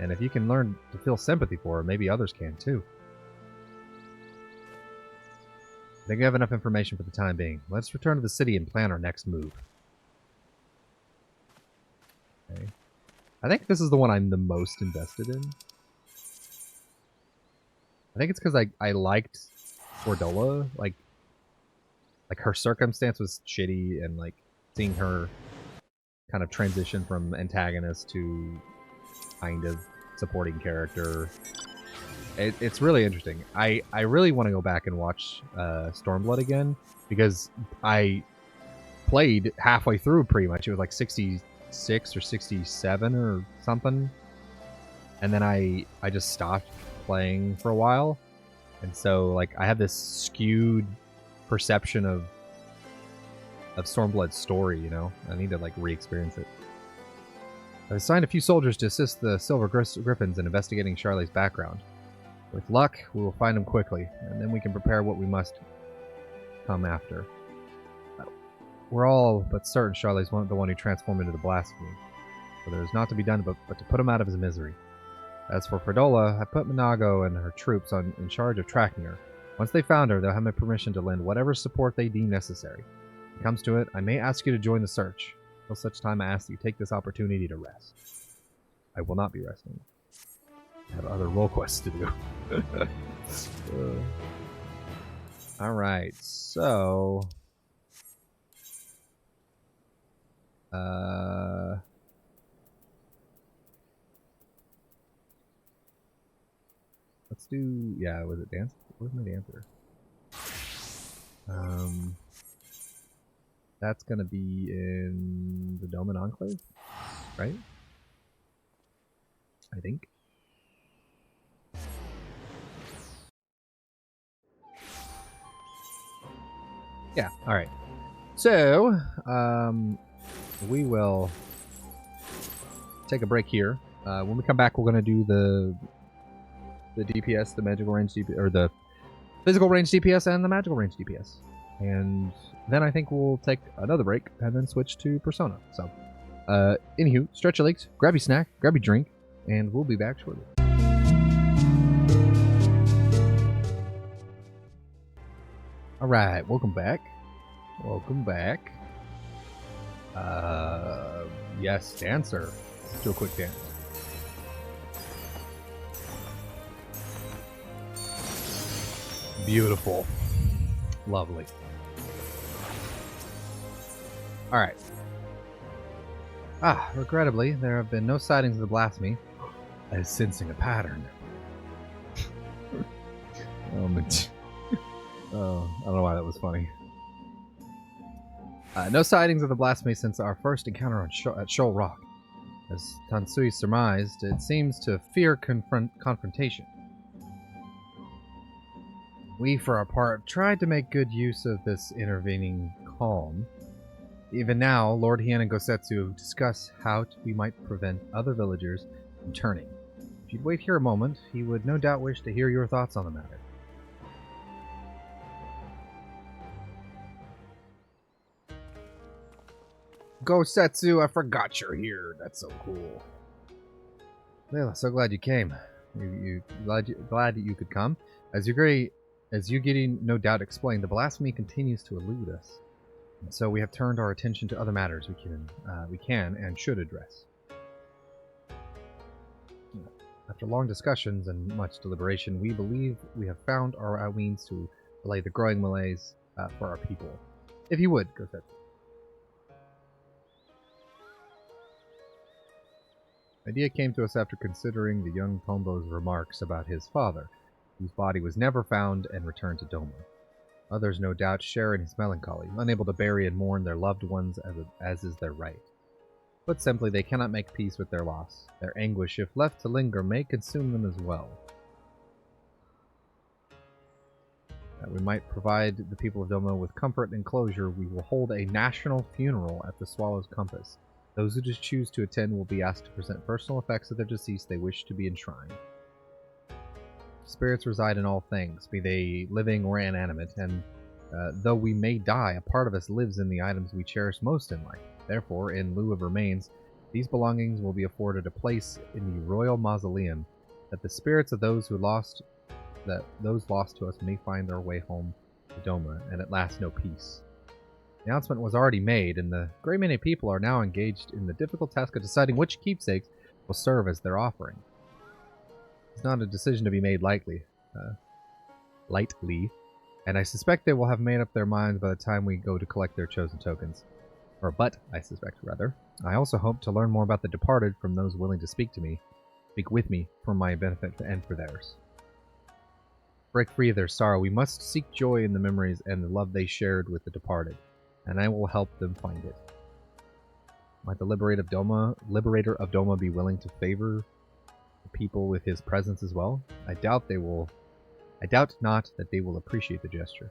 And if you can learn to feel sympathy for her, maybe others can too. I think we have enough information for the time being. Let's return to the city and plan our next move. Okay. I think this is the one I'm the most invested in. I think it's because I liked Fordola. Like her circumstance was shitty, and like seeing her kind of transition from antagonist to kind of supporting character. It's really interesting. I really want to go back and watch Stormblood again, because I played halfway through pretty much. It was like 66 or 67 or something. And then I just stopped playing for a while. And so like I have this skewed perception of Stormblood's story, you know? I need to like re-experience it. I've assigned a few soldiers to assist the Silver Griffins in investigating Charlie's background. With luck, we will find him quickly, and then we can prepare what we must come after. We're all but certain Charlie's the one who transformed into the blasphemy, so there is not to be done but to put him out of his misery. As for Fordola, I put Minago and her troops in charge of tracking her. Once they found her, they'll have my permission to lend whatever support they deem necessary. If it comes to it, I may ask you to join the search. Until such time, I ask that you take this opportunity to rest. I will not be resting. I have other role quests to do. Alright, so... let's do... yeah, was it dance? Where's my dancer? That's gonna be in the Doman Enclave, right? I think. Yeah, alright. So, we will take a break here. When we come back, we're going to do the DPS, the magical range DPS, or the physical range DPS and the magical range DPS. And then I think we'll take another break and then switch to Persona. So, anywho, stretch your legs, grab your snack, grab your drink, and we'll be back shortly. Alright, welcome back. Welcome back. Yes, dancer. Let's do a quick dance. Beautiful. Lovely. Alright. Regrettably, there have been no sightings of the blasphemy. I was sensing a pattern. Oh, I don't know why that was funny. No sightings of the blasphemy since our first encounter at Shoal Rock. As Tansui surmised, it seems to fear confrontation. We, for our part, tried to make good use of this intervening calm. Even now, Lord Hien and Gosetsu discuss how we might prevent other villagers from turning. If you'd wait here a moment, he would no doubt wish to hear your thoughts on the matter. Gosetsu, I forgot you're here. That's so cool. Layla, so glad you came. Glad you could come. As you getting no doubt explained, the blasphemy continues to elude us. And so we have turned our attention to other matters we can and should address. After long discussions and much deliberation, we believe we have found our means to allay the growing malaise for our people. If you would, Gosetsu. The idea came to us after considering the young Pombo's remarks about his father, whose body was never found and returned to Doma. Others no doubt share in his melancholy, unable to bury and mourn their loved ones as is their right. Put simply, they cannot make peace with their loss. Their anguish, if left to linger, may consume them as well. That we might provide the people of Doma with comfort and closure, we will hold a national funeral at the Swallow's Compass. Those who just choose to attend will be asked to present personal effects of their deceased they wish to be enshrined. Spirits reside in all things, be they living or inanimate, and though we may die, a part of us lives in the items we cherish most in life. Therefore, in lieu of remains, these belongings will be afforded a place in the royal mausoleum, that the spirits of those lost to us may find their way home to Doma, and at last know peace. The announcement was already made, and the great many people are now engaged in the difficult task of deciding which keepsakes will serve as their offering. It's not a decision to be made lightly, and I suspect they will have made up their minds by the time we go to collect their chosen tokens. I suspect, rather. I also hope to learn more about the departed from those willing to speak with me, for my benefit and for theirs. Break free of their sorrow, we must seek joy in the memories and the love they shared with the departed, and I will help them find it. Might the liberator of Doma be willing to favor the people with his presence as well? I doubt not that they will appreciate the gesture.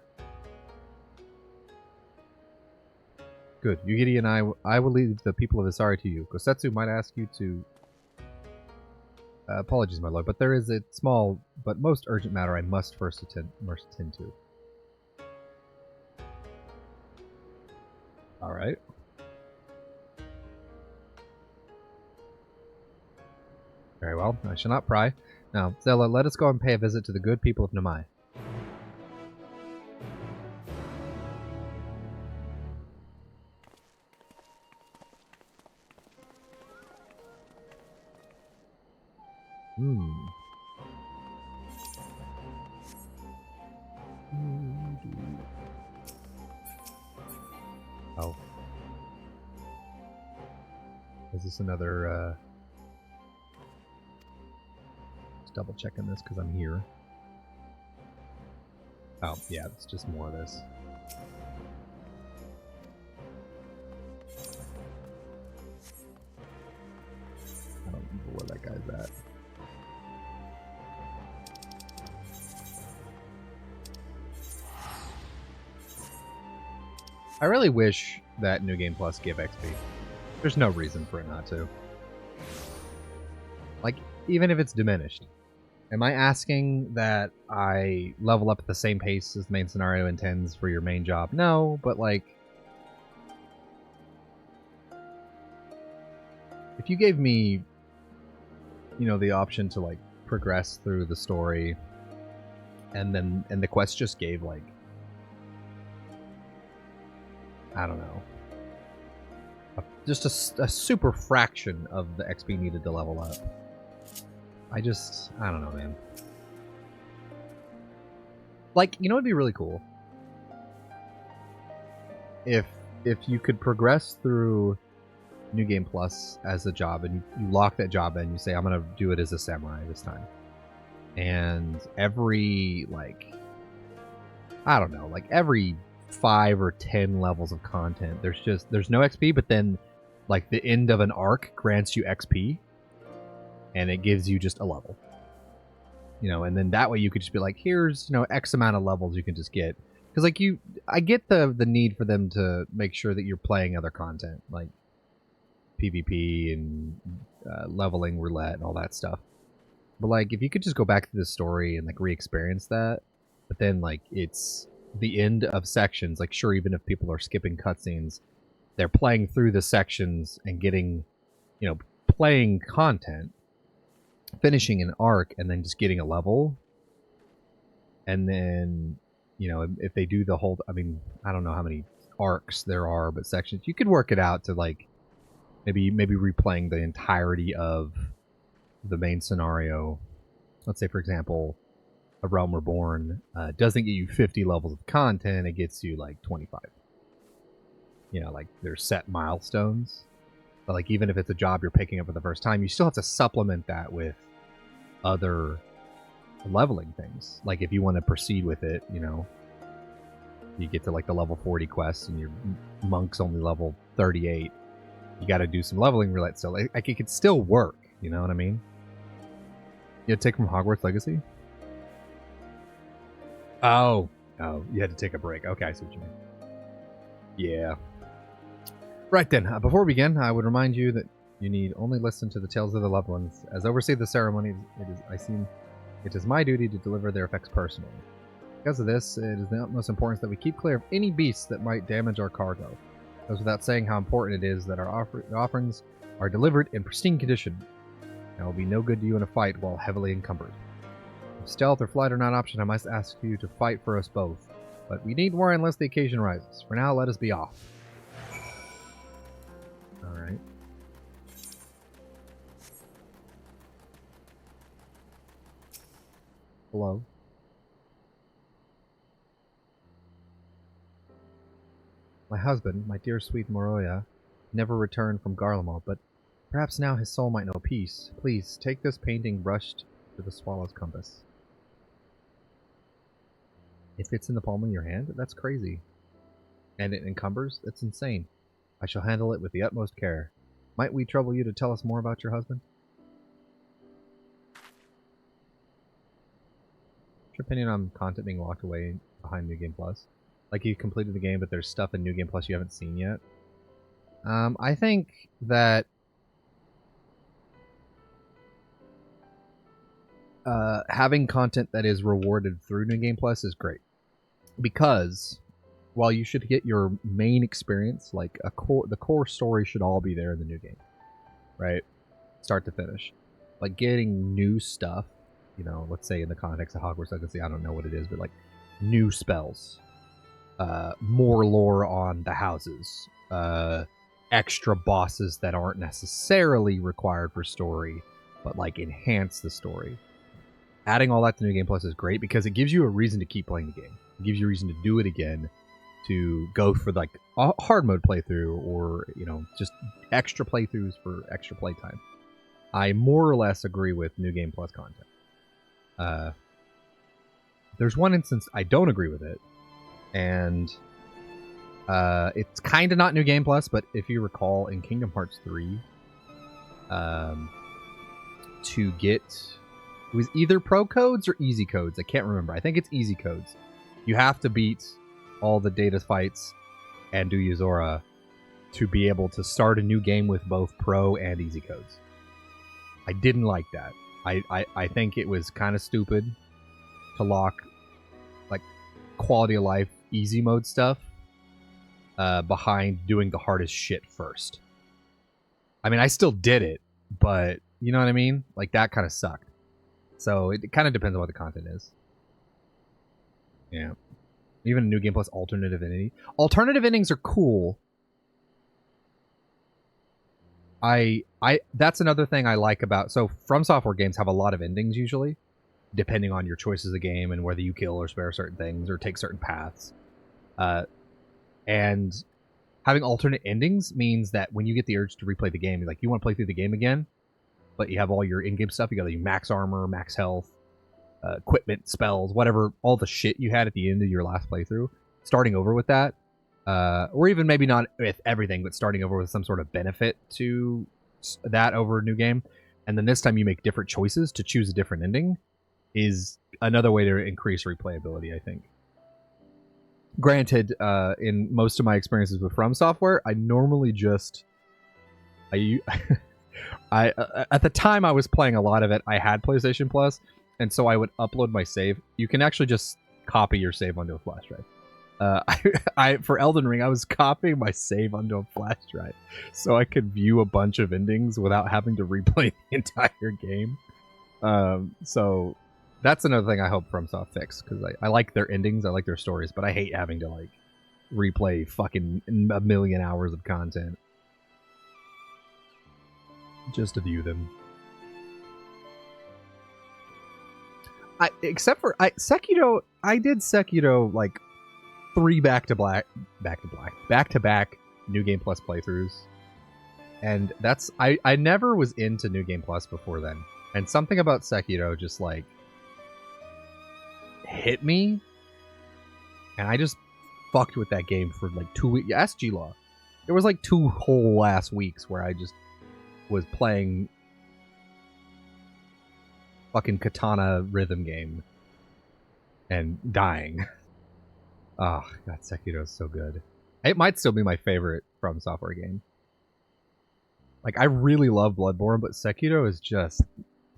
Good. Yugiri and I will leave the people of Isari to you. Gosetsu might ask you to... apologies, my lord, but there is a small but most urgent matter I must first attend to. Alright. Very well. I shall not pry. Now, Zella, let us go and pay a visit to the good people of Namai. Oh. Is this another, Just double checking this because I'm here. Oh, yeah, it's just more of this. I don't remember where that guy's at. I really wish that New Game Plus gave XP. There's no reason for it not to. Like, even if it's diminished. Am I asking that I level up at the same pace as the main scenario intends for your main job? No, but like... if you gave me, you know, the option to like progress through the story, and the quest just gave like, I don't know, just a super fraction of the XP needed to level up. I don't know, man. Like, you know, it'd be really cool if you could progress through New Game Plus as a job, and you lock that job and you say, I'm gonna do it as a samurai this time. And every, like, I don't know, like every 5 or 10 levels of content, there's no XP, but then like the end of an arc grants you XP, and it gives you just a level. and then that way you could just be like, here's, X amount of levels you can just get. Because, like, I get the need for them to make sure that you're playing other content, like PvP and leveling roulette and all that stuff. But, like, if you could just go back to the story and, like, re-experience that, but then, like, it's the end of sections, like, sure, even if people are skipping cutscenes, they're playing through the sections and getting, playing content, finishing an arc, and then just getting a level. And then, if they do the whole, I mean, I don't know how many arcs there are, but sections, you could work it out to, like, maybe replaying the entirety of the main scenario. Let's say, for example, A Realm Reborn doesn't get you 50 levels of content, it gets you like 25. Like there's set milestones. But like even if it's a job you're picking up for the first time, you still have to supplement that with other leveling things. Like if you want to proceed with it, you get to like the level 40 quest and your monk's only level 38. You got to do some leveling roulette still. Like it could still work, you know what I mean? You had to take from Hogwarts Legacy? Oh, you had to take a break. Okay, I see what you mean. Yeah. Right then, before we begin, I would remind you that you need only listen to the tales of the loved ones. As oversee the ceremony, it is my duty to deliver their effects personally. Because of this, it is the utmost importance that we keep clear of any beasts that might damage our cargo. It goes without saying how important it is that our offerings are delivered in pristine condition. It will be no good to you in a fight while heavily encumbered. If stealth or flight are not an option, I must ask you to fight for us both. But we need worry unless the occasion rises. For now, let us be off. Alright. Hello. My husband, my dear sweet Moroya, never returned from Garlemald, but perhaps now his soul might know peace. Please, take this painting brushed to the swallow's compass. It fits in the palm of your hand? That's crazy. And it encumbers? That's insane. I shall handle it with the utmost care. Might we trouble you to tell us more about your husband? What's your opinion on content being locked away behind New Game Plus? Like you completed the game, but there's stuff in New Game Plus you haven't seen yet? I think that having content that is rewarded through New Game Plus is great. Because while you should get your main experience, like the core story should all be there in the new game, right? Start to finish. Like getting new stuff, let's say in the context of Hogwarts Legacy, I don't know what it is, but like new spells, more lore on the houses, extra bosses that aren't necessarily required for story, but like enhance the story. Adding all that to New Game Plus is great because it gives you a reason to keep playing the game. It gives you a reason to do it again, to go for like a hard mode playthrough or, just extra playthroughs for extra playtime. I more or less agree with New Game Plus content. There's one instance I don't agree with it, and it's kind of not New Game Plus, but if you recall in Kingdom Hearts 3, to get... It was either pro codes or easy codes. I can't remember. I think it's easy codes. You have to beat all the data fights and do Yuzora to be able to start a new game with both pro and easy codes. I didn't like that. I think it was kind of stupid to lock like quality of life easy mode stuff behind doing the hardest shit first. I mean, I still did it, but you know what I mean? Like that kind of sucked. So it kind of depends on what the content is. Yeah. Even New Game Plus alternative ending. Alternative endings are cool. That's another thing I like about... So From Software games have a lot of endings usually, depending on your choices of the game and whether you kill or spare certain things or take certain paths. And having alternate endings means that when you get the urge to replay the game, you're like, you want to play through the game again, but you have all your in-game stuff. You got your max armor, max health, equipment, spells, whatever, all the shit you had at the end of your last playthrough. Starting over with that, or even maybe not with everything, but starting over with some sort of benefit to that over a new game. And then this time you make different choices to choose a different ending. is another way to increase replayability, I think. Granted, in most of my experiences with From Software, I normally just I at the time I was playing a lot of it, I had PlayStation Plus, and so I would upload my save. You can actually just copy your save onto a flash drive. For Elden Ring, I was copying my save onto a flash drive so I could view a bunch of endings without having to replay the entire game. So that's another thing I hope FromSoft fix, because I like their endings, I like their stories, but I hate having to like replay fucking a million hours of content just to view them. Except for Sekiro, I did Sekiro like 3 back-to-back New Game Plus playthroughs, and that's I never was into New Game Plus before then, and something about Sekiro just like hit me, and I just fucked with that game for like 2 weeks. Ask G-Law. There was like 2 whole last weeks where I just was playing fucking katana rhythm game and dying. Oh, God, Sekiro is so good. It might still be my favorite From Software game. Like, I really love Bloodborne, but Sekiro is just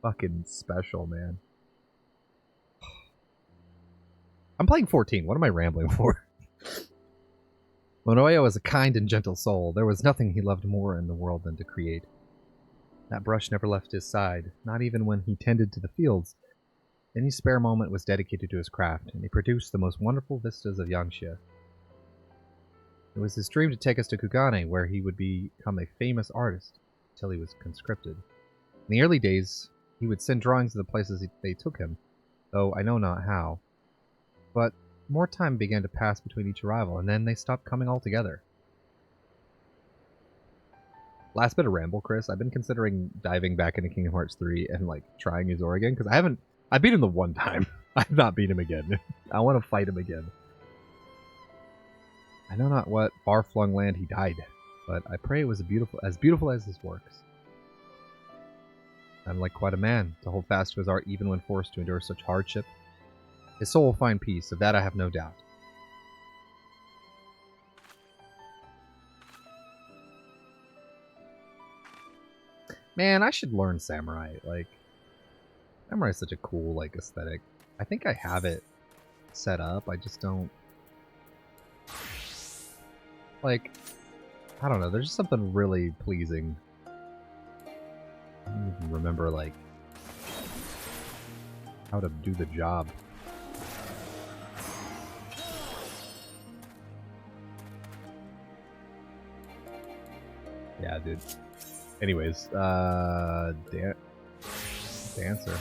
fucking special, man. I'm playing 14. What am I rambling for? Monoya was a kind and gentle soul. There was nothing he loved more in the world than to create. That brush never left his side, not even when he tended to the fields. Any spare moment was dedicated to his craft, and he produced the most wonderful vistas of Yangxia. It was his dream to take us to Kugane, where he would become a famous artist, until he was conscripted. In the early days, he would send drawings to the places they took him, though I know not how. But more time began to pass between each arrival, and then they stopped coming altogether. Last bit of ramble, Chris. I've been considering diving back into Kingdom Hearts 3 and like trying Yuzora again, because I beat him the one time. I've not beat him again. I want to fight him again. I know not what far-flung land he died, but I pray it was as beautiful as his works. I'm like quite a man to hold fast to his art even when forced to endure such hardship. His soul will find peace, of that I have no doubt. Man, I should learn Samurai. Like, Samurai is such a cool, like, aesthetic. I think I have it set up. I just don't... Like, I don't know. There's just something really pleasing. I don't even remember, like, how to do the job. Yeah, dude. Anyways, Dancer.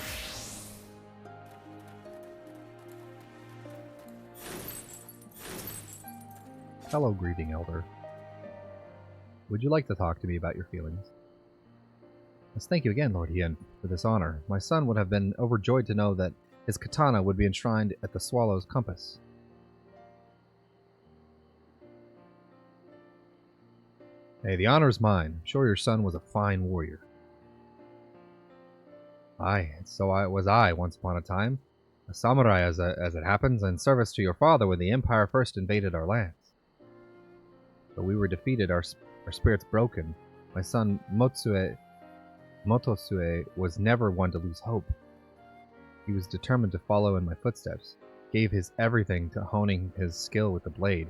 Fellow grieving elder. Would you like to talk to me about your feelings? Yes, thank you again, Lord Hien, for this honor. My son would have been overjoyed to know that his katana would be enshrined at the Swallow's compass. Hey, the honor is mine. I'm sure your son was a fine warrior. Aye, so was I once upon a time. A samurai, as it happens, in service to your father when the Empire first invaded our lands. But we were defeated, our spirits broken. My son Motosue was never one to lose hope. He was determined to follow in my footsteps, gave his everything to honing his skill with the blade.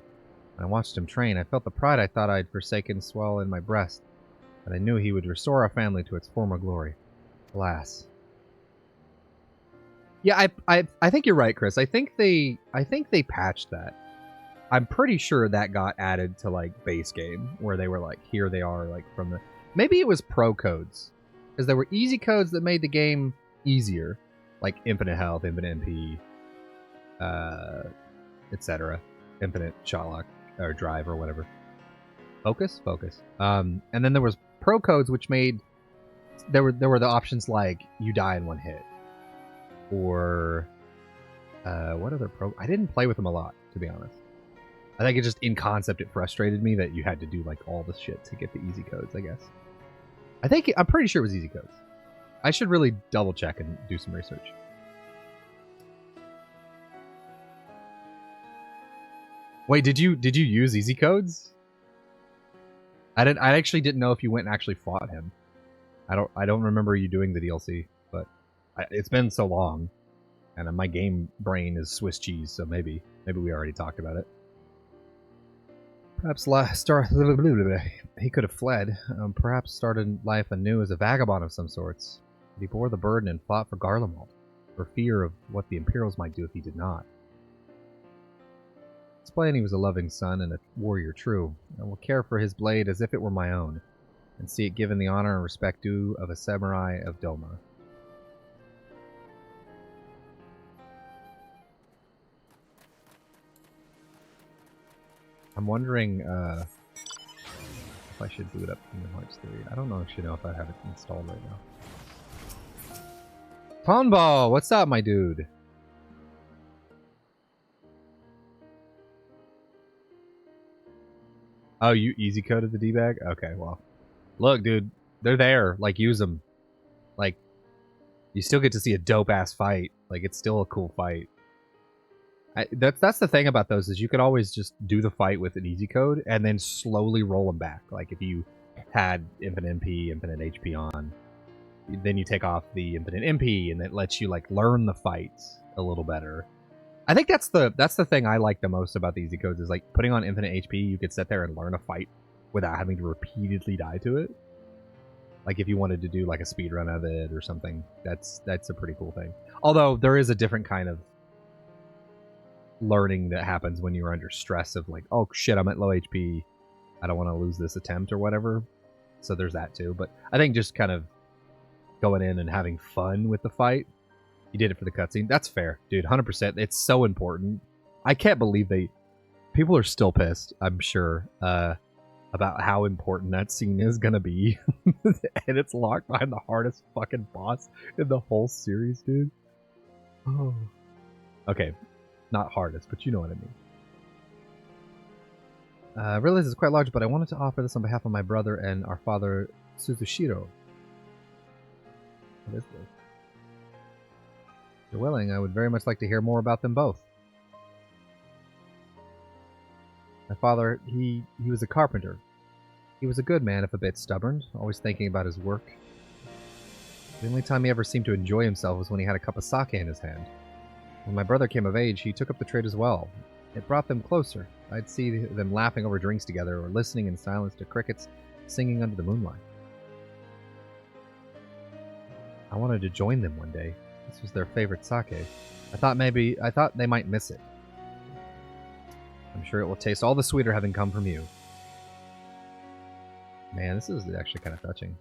When I watched him train, I felt the pride I thought I'd forsaken swell in my breast, and I knew he would restore our family to its former glory. Alas. Yeah, I think you're right, Chris. I think they patched that. I'm pretty sure that got added to like base game, where they were like, here they are, like from the... Maybe it was pro codes, because there were easy codes that made the game easier, like infinite health, infinite MP, etc., infinite shot lock or drive or whatever. Focus. And then there was pro codes, which made there were the options like you die in one hit, or what other pro? I didn't play with them a lot, to be honest. I think it just in concept it frustrated me that you had to do like all this shit to get the easy codes. I guess. I'm pretty sure it was easy codes. I should really double check and do some research. Wait, did you use easy codes? I actually didn't know if you went and actually fought him. I don't remember you doing the DLC, but it's been so long, and my game brain is Swiss cheese, so maybe we already talked about it. Perhaps he could have fled. Perhaps started life anew as a vagabond of some sorts. But he bore the burden and fought for Garlemald, for fear of what the Imperials might do if he did not. It's plain he was a loving son and a warrior true. I will care for his blade as if it were my own, and see it given the honor and respect due of a samurai of Doma. I'm wondering if I should boot up Kingdom Hearts 3. I don't actually know if I have it installed right now. Tonball, what's up, my dude? Oh, you easy coded the D-bag? Okay, well. Look, dude, they're there. Like, use them. Like, you still get to see a dope-ass fight. Like, it's still a cool fight. That's the thing about those, is you could always just do the fight with an easy code and then slowly roll them back. Like, if you had infinite MP, infinite HP on, then you take off the infinite MP, and it lets you, like, learn the fights a little better. I think that's the thing I like the most about the easy codes, is like putting on infinite HP, you could sit there and learn a fight without having to repeatedly die to it. Like if you wanted to do like a speed run of it or something, that's a pretty cool thing. Although there is a different kind of learning that happens when you're under stress of like, oh shit, I'm at low HP, I don't want to lose this attempt or whatever. So there's that too. But I think just kind of going in and having fun with the fight. You did it for the cutscene. That's fair, dude. 100%. It's so important. I can't believe people are still pissed, I'm sure, about how important that scene is gonna be. And it's locked behind the hardest fucking boss in the whole series, dude. Oh. Okay. Not hardest, but you know what I mean. I realize it's quite large, but I wanted to offer this on behalf of my brother and our father, Suzushiro. What is this? If you're willing, I would very much like to hear more about them both. My father, he was a carpenter. He was a good man, if a bit stubborn, always thinking about his work. The only time he ever seemed to enjoy himself was when he had a cup of sake in his hand. When my brother came of age, he took up the trade as well. It brought them closer. I'd see them laughing over drinks together or listening in silence to crickets singing under the moonlight. I wanted to join them one day. This was their favorite sake. I thought they might miss it. I'm sure it will taste all the sweeter having come from you. Man, this is actually kind of touching.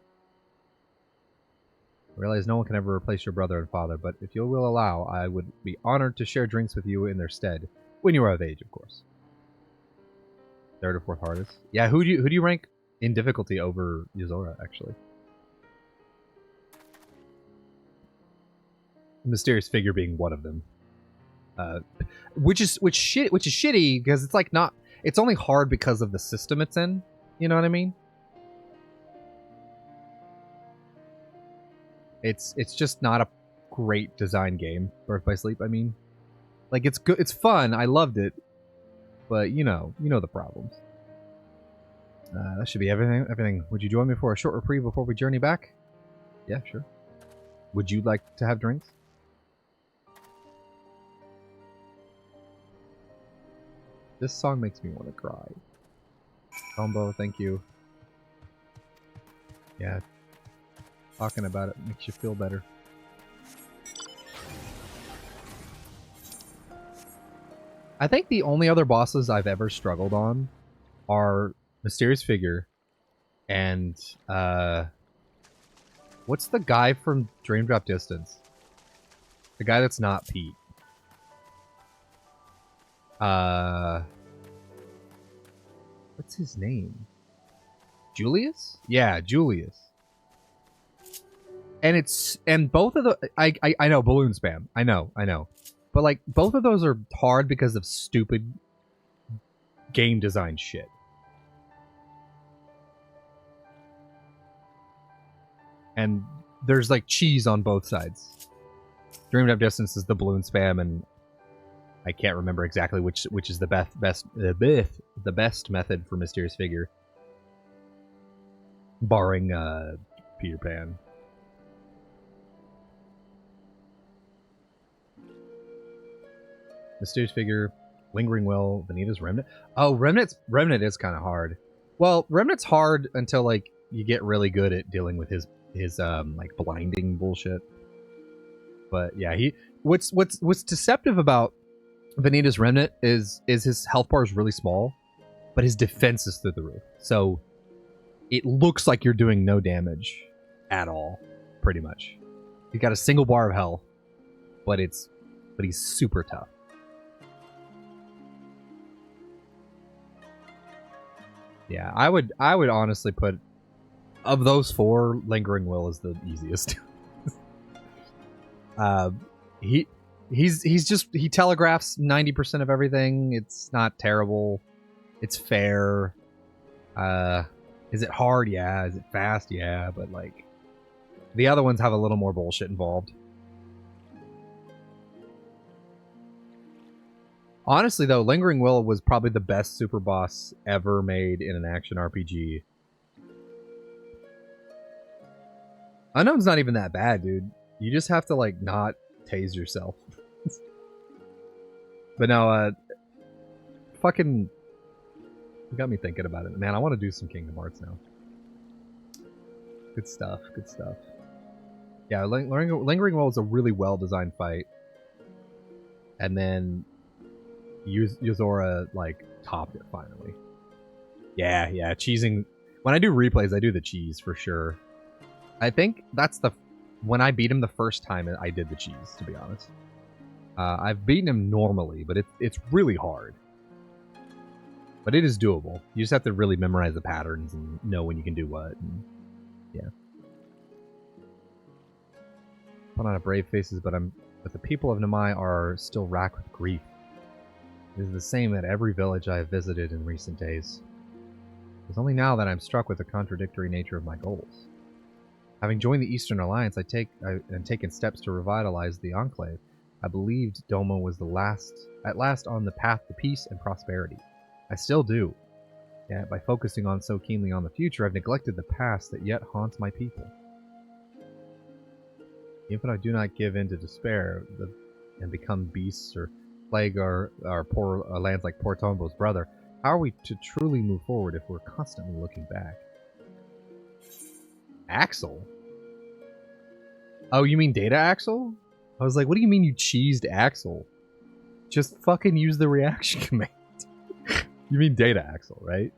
I realize no one can ever replace your brother and father, but if you will allow, I would be honored to share drinks with you in their stead. When you are of age, of course. Third or fourth hardest. Yeah, who do you rank in difficulty over Yuzora, actually? The mysterious figure being one of them. Which is shitty, because it's like not, it's only hard because of the system it's in. You know what I mean? It's just not a great design game, Birth by Sleep, I mean. Like, it's good, it's fun, I loved it, but you know the problems. That should be everything. Would you join me for a short reprieve before we journey back? Yeah, sure. Would you like to have drinks? This song makes me want to cry. Combo, thank you. Yeah. Talking about it makes you feel better. I think the only other bosses I've ever struggled on are Mysterious Figure and what's the guy from Dream Drop Distance? The guy that's not Pete. What's his name? Julius? Yeah, Julius. And both of the I know balloon spam. I know. But like both of those are hard because of stupid game design shit. And there's like cheese on both sides. Dreamed Up Distance is the balloon spam, and I can't remember exactly which is the best method for mysterious figure, barring Peter Pan. Mysterious figure, lingering will, Vanitas remnant. Oh, remnant is kind of hard. Well, remnant's hard until like you get really good at dealing with his like blinding bullshit. But yeah, what's deceptive about Vanitas remnant is his health bar is really small, but his defense is through the roof. So it looks like you're doing no damage at all, pretty much. He's got a single bar of health, but he's super tough. Yeah, I would honestly put, of those four, Lingering Will is the easiest. He telegraphs 90% of everything. It's not terrible. It's fair. Is it hard? Yeah. Is it fast? Yeah. But like, the other ones have a little more bullshit involved. Honestly, though, Lingering Will was probably the best super boss ever made in an action RPG. Unknown's not even that bad, dude. You just have to, like, not tase yourself. But no, fucking... You got me thinking about it. Man, I want to do some Kingdom Hearts now. Good stuff, good stuff. Yeah, Lingering Will is a really well-designed fight. And then... Yuzora, like, topped it, finally. Yeah, cheesing... When I do replays, I do the cheese, for sure. I think that's the... When I beat him the first time, I did the cheese, to be honest. I've beaten him normally, but it's really hard. But it is doable. You just have to really memorize the patterns and know when you can do what. And, yeah. Put on a brave faces, but the people of Namai are still racked with grief. It is the same at every village I have visited in recent days. It's only now that I'm struck with the contradictory nature of my goals. Having joined the Eastern Alliance, and taken steps to revitalize the Enclave, I believed Domo was at last on the path to peace and prosperity. I still do. Yet, by focusing so keenly on the future, I've neglected the past that yet haunts my people. Even if I do not give in to despair and become beasts or plague our poor lands like poor Tombo's brother, how are we to truly move forward if we're constantly looking back? Axel? Oh, you mean Data Axel? I was like, what do you mean you cheesed Axel? Just fucking use the reaction command. You mean Data Axel, right?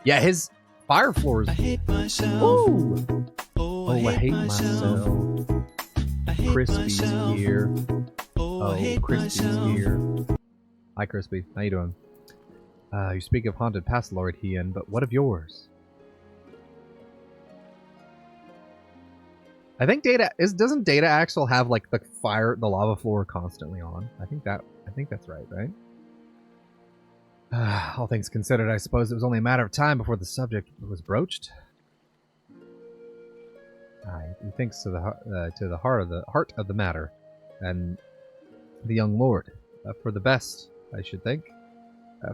Yeah, his fire floor is... I hate myself. Ooh. Oh, I hate myself. Crispy's here. Oh, Crispy's here. Hi, Crispy. How you doing? You speak of haunted past, Lord Hien, but what of yours? I think doesn't Data Axel have like the lava floor constantly on? I think that's right? All things considered, I suppose it was only a matter of time before the subject was broached. He thinks to the heart of the matter, and the young lord, for the best, I should think.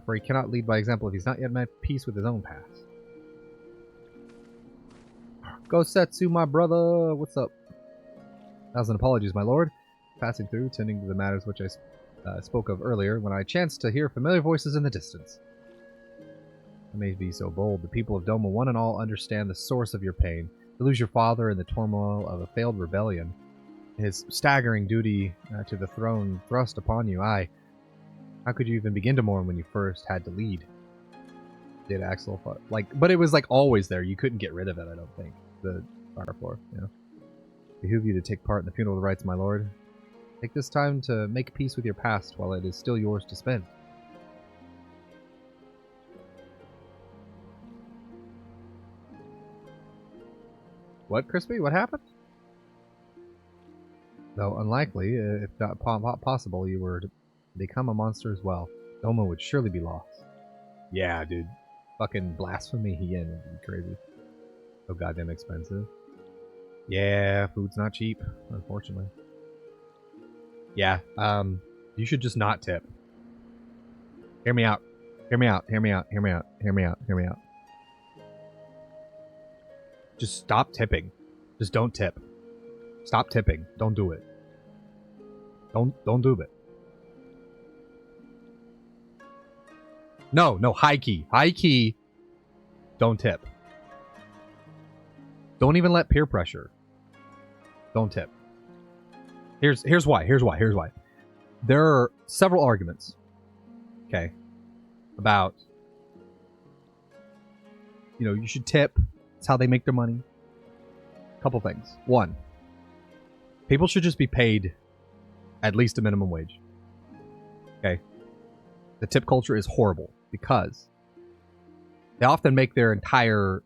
For he cannot lead by example if he's not yet made peace with his own past. Go Setsu, my brother! What's up? 1,000 apologies, my lord. Passing through, tending to the matters which I spoke of earlier, when I chanced to hear familiar voices in the distance. I may be so bold. The people of Doma one and all understand the source of your pain. To lose your father in the turmoil of a failed rebellion. His staggering duty to the throne thrust upon you. How could you even begin to mourn when you first had to lead? Did Axel but it was like always there. You couldn't get rid of it, I don't think. The fire floor, yeah. Behoove you to take part in the funeral rites, my lord. Take this time to make peace with your past while it is still yours to spend. What, Crispy? What happened? Though unlikely, if not possible, you were to become a monster as well. Doma would surely be lost. Yeah, dude. Fucking blasphemy Hien would be crazy. So goddamn expensive. Yeah, food's not cheap, unfortunately. Yeah, do You should just not tip. Hear me out. Hear me out. Hear me out. Hear me out. Hear me out. Hear me out. Just stop tipping. Just don't tip. Stop tipping. Don't do it. Don't do it. No, high key. High key. Don't tip. Don't even let peer pressure. Don't tip. Here's why. Here's why. There are several arguments. Okay. About, you should tip. It's how they make their money. Couple things. One, people should just be paid at least a minimum wage. Okay. The tip culture is horrible because they often make their entire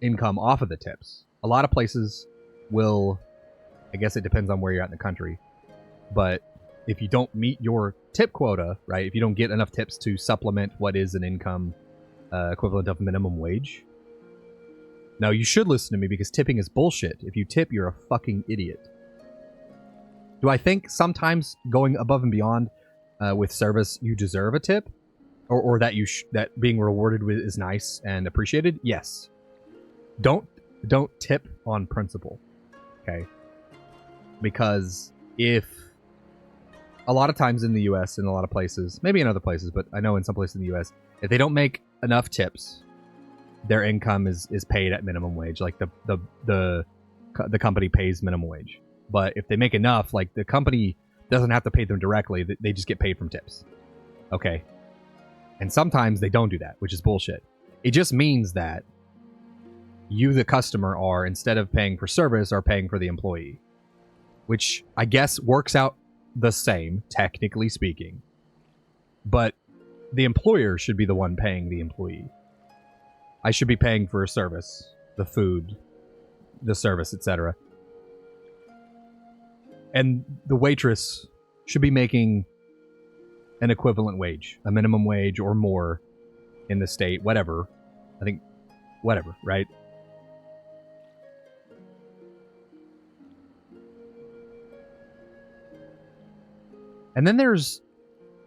income off of the tips. A lot of places will, I guess it depends on where you're at in the country, but if you don't meet your tip quota, right, if you don't get enough tips to supplement what is an income equivalent of minimum wage, now you should listen to me because tipping is bullshit. If you tip, you're a fucking idiot. Do I think sometimes going above and beyond with service, you deserve a tip? Or that that being rewarded with is nice and appreciated? Yes. Don't tip on principle, okay? Because if a lot of times in the U.S. in a lot of places, maybe in other places, but I know in some places in the U.S., if they don't make enough tips, their income is paid at minimum wage. Like the company pays minimum wage. But if they make enough, like the company doesn't have to pay them directly. They just get paid from tips. Okay. And sometimes they don't do that, which is bullshit. It just means that you, the customer, are, instead of paying for service, are paying for the employee. Which I guess works out the same, technically speaking. But the employer should be the one paying the employee. I should be paying for a service, the food, the service, etc. And the waitress should be making an equivalent wage, a minimum wage or more in the state, whatever. I think, whatever, right? And then there's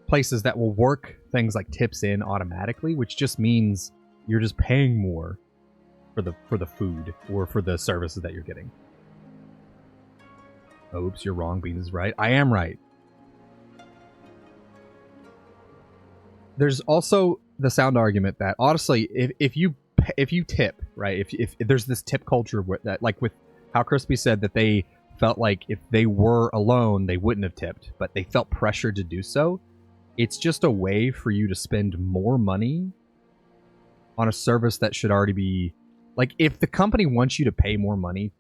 places that will work things like tips in automatically, which just means you're just paying more for the food or for the services that you're getting. Oops, you're wrong. Beans is right. I am right. There's also the sound argument that honestly, if you tip, right? If there's this tip culture that, like with how Crispy said that they felt like if they were alone they wouldn't have tipped, but they felt pressured to do so. It's just a way for you to spend more money on a service that should already be, like, if the company wants you to pay more money,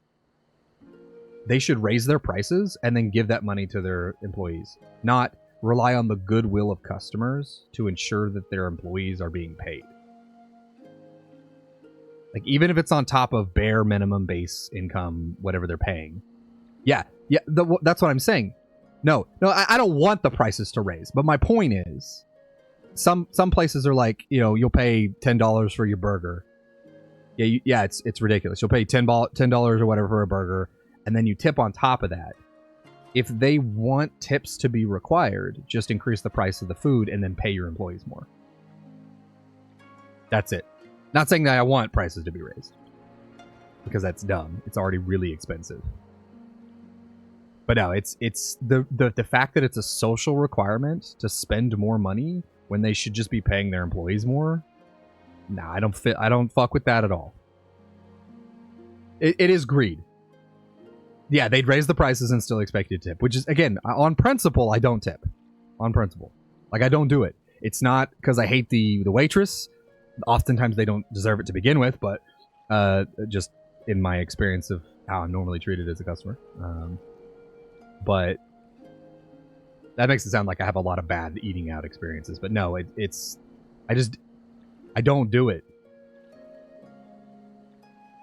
they should raise their prices and then give that money to their employees, not rely on the goodwill of customers to ensure that their employees are being paid. Like, even if it's on top of bare minimum base income, whatever they're paying. Yeah, that's what I'm saying. No, I don't want the prices to raise, but my point is, some places are like, you'll pay $10 for your burger. Yeah, it's ridiculous. You'll pay $10 or whatever for a burger, and then you tip on top of that. If they want tips to be required, just increase the price of the food and then pay your employees more. That's it. Not saying that I want prices to be raised, because that's dumb. It's already really expensive. But no, it's the fact that it's a social requirement to spend more money when they should just be paying their employees more. Nah, I don't fuck with that at all. It is greed. Yeah, they'd raise the prices and still expect you to tip, which is, again, on principle, I don't tip. On principle. Like, I don't do it. It's not because I hate the waitress. Oftentimes they don't deserve it to begin with, but just in my experience of how I'm normally treated as a customer. But that makes it sound like I have a lot of bad eating out experiences. But no, I don't do it.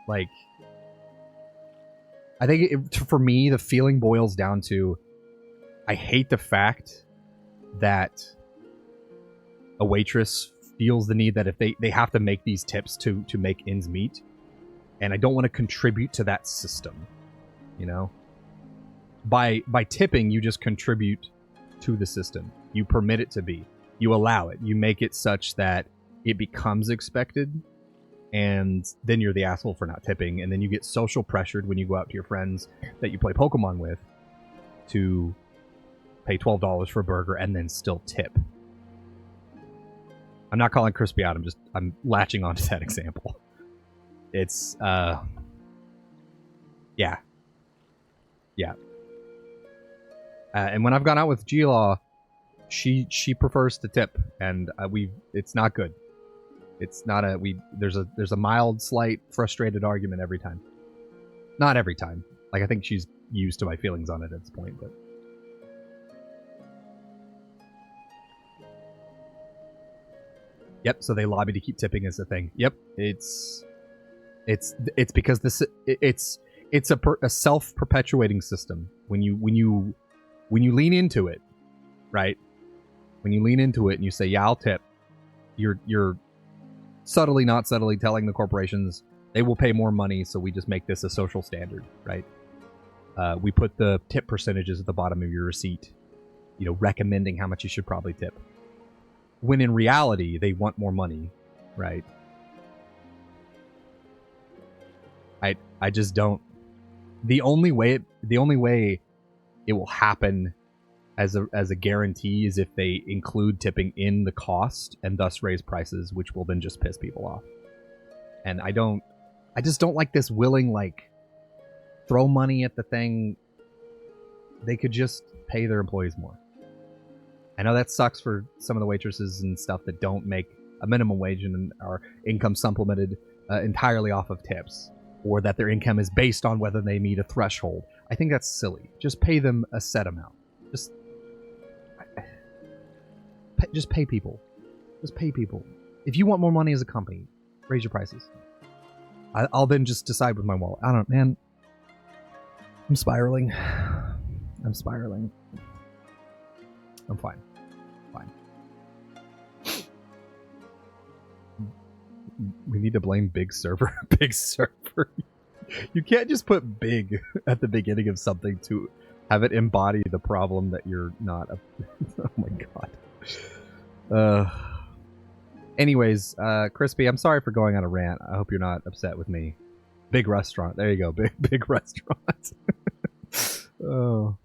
Like, I think for me, the feeling boils down to, I hate the fact that a waitress feels the need that if they have to make these tips to make ends meet. And I don't want to contribute to that system, By tipping, you just contribute to the system. You permit it to be. You allow it. You make it such that it becomes expected, and then you're the asshole for not tipping, and then you get social pressured when you go out to your friends that you play Pokemon with to pay $12 for a burger and then still tip. I'm not calling Crispy out. I'm latching onto that example. It's yeah. And when I've gone out with G-Law, she prefers to tip, and it's not good. It's not there's a mild, slight, frustrated argument every time. Not every time. Like, I think she's used to my feelings on it at this point, but. Yep, so they lobby to keep tipping as a thing. Yep, it's because it's a self-perpetuating system. When you lean into it, right? When you lean into it and you say, "Yeah, I'll tip," you're subtly, not subtly telling the corporations they will pay more money, so we just make this a social standard, right? We put the tip percentages at the bottom of your receipt, recommending how much you should probably tip. When in reality, they want more money, right? I just don't. The only way it will happen as a guarantee is if they include tipping in the cost and thus raise prices, which will then just piss people off. And I just don't like this willing, like, throw money at the thing. They could just pay their employees more. I know that sucks for some of the waitresses and stuff that don't make a minimum wage and are income supplemented entirely off of tips, or that their income is based on whether they meet a threshold. I think that's silly. Just pay them a set amount. Just pay people. Just pay people. If you want more money as a company, raise your prices. I'll then just decide with my wallet. I don't, man. I'm spiraling. I'm fine. We need to blame Big Server. Big Server. You can't just put big at the beginning of something to have it embody the problem that you're not. Oh my god. Anyways, Crispy, I'm sorry for going on a rant. I hope you're not upset with me. Big restaurant. There you go. Big restaurant. Oh.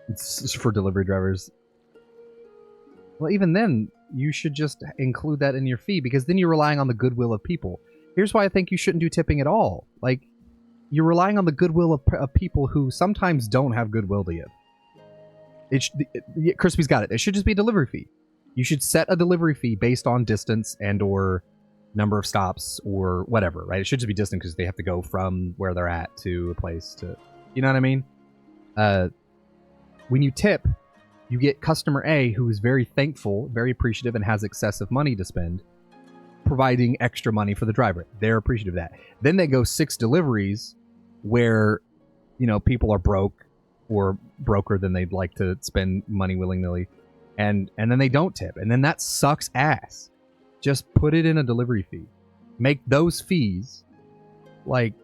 It's for delivery drivers. Well, even then, you should just include that in your fee, because then you're relying on the goodwill of people. Here's why I think you shouldn't do tipping at all. Like, you're relying on the goodwill of people who sometimes don't have goodwill to give. Crispy's got it. It should just be a delivery fee. You should set a delivery fee based on distance and or number of stops or whatever, right? It should just be distant because they have to go from where they're at to a place to... You know what I mean? When you tip, you get customer A, who is very thankful, very appreciative, and has excessive money to spend, providing extra money for the driver. They're appreciative of that. Then they go 6 deliveries where, people are broke or broker than they'd like to spend money willy-nilly, and then they don't tip. And then that sucks ass. Just put it in a delivery fee. Make those fees, like,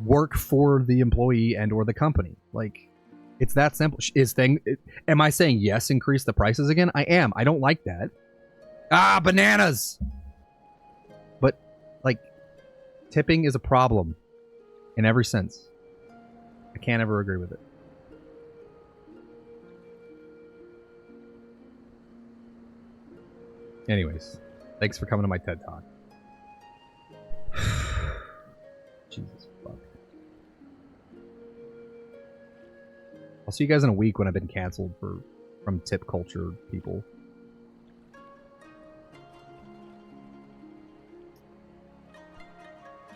work for the employee and or the company. Like... It's that simple. Am I saying yes, increase the prices again? I am. I don't like that. Ah, bananas! But, like, tipping is a problem in every sense. I can't ever agree with it. Anyways, thanks for coming to my TED Talk. Jesus fuck. I'll see you guys in a week when I've been canceled from tip culture people.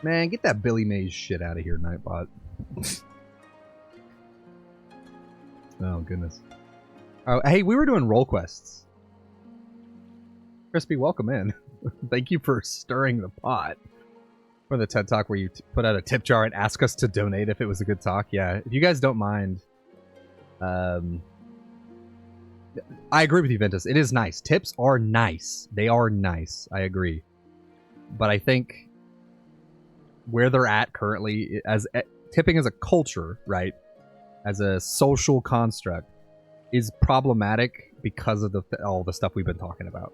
Man, get that Billy Mays shit out of here, Nightbot. Oh, goodness. Oh, hey, we were doing role quests. Crispy, welcome in. Thank you for stirring the pot. For the TED Talk where you put out a tip jar and ask us to donate if it was a good talk. Yeah, if you guys don't mind... I agree with you, Ventus. It is nice. Tips are nice. They are nice. I agree. But I think where they're at currently, tipping as a culture, right, as a social construct, is problematic because of all the stuff we've been talking about.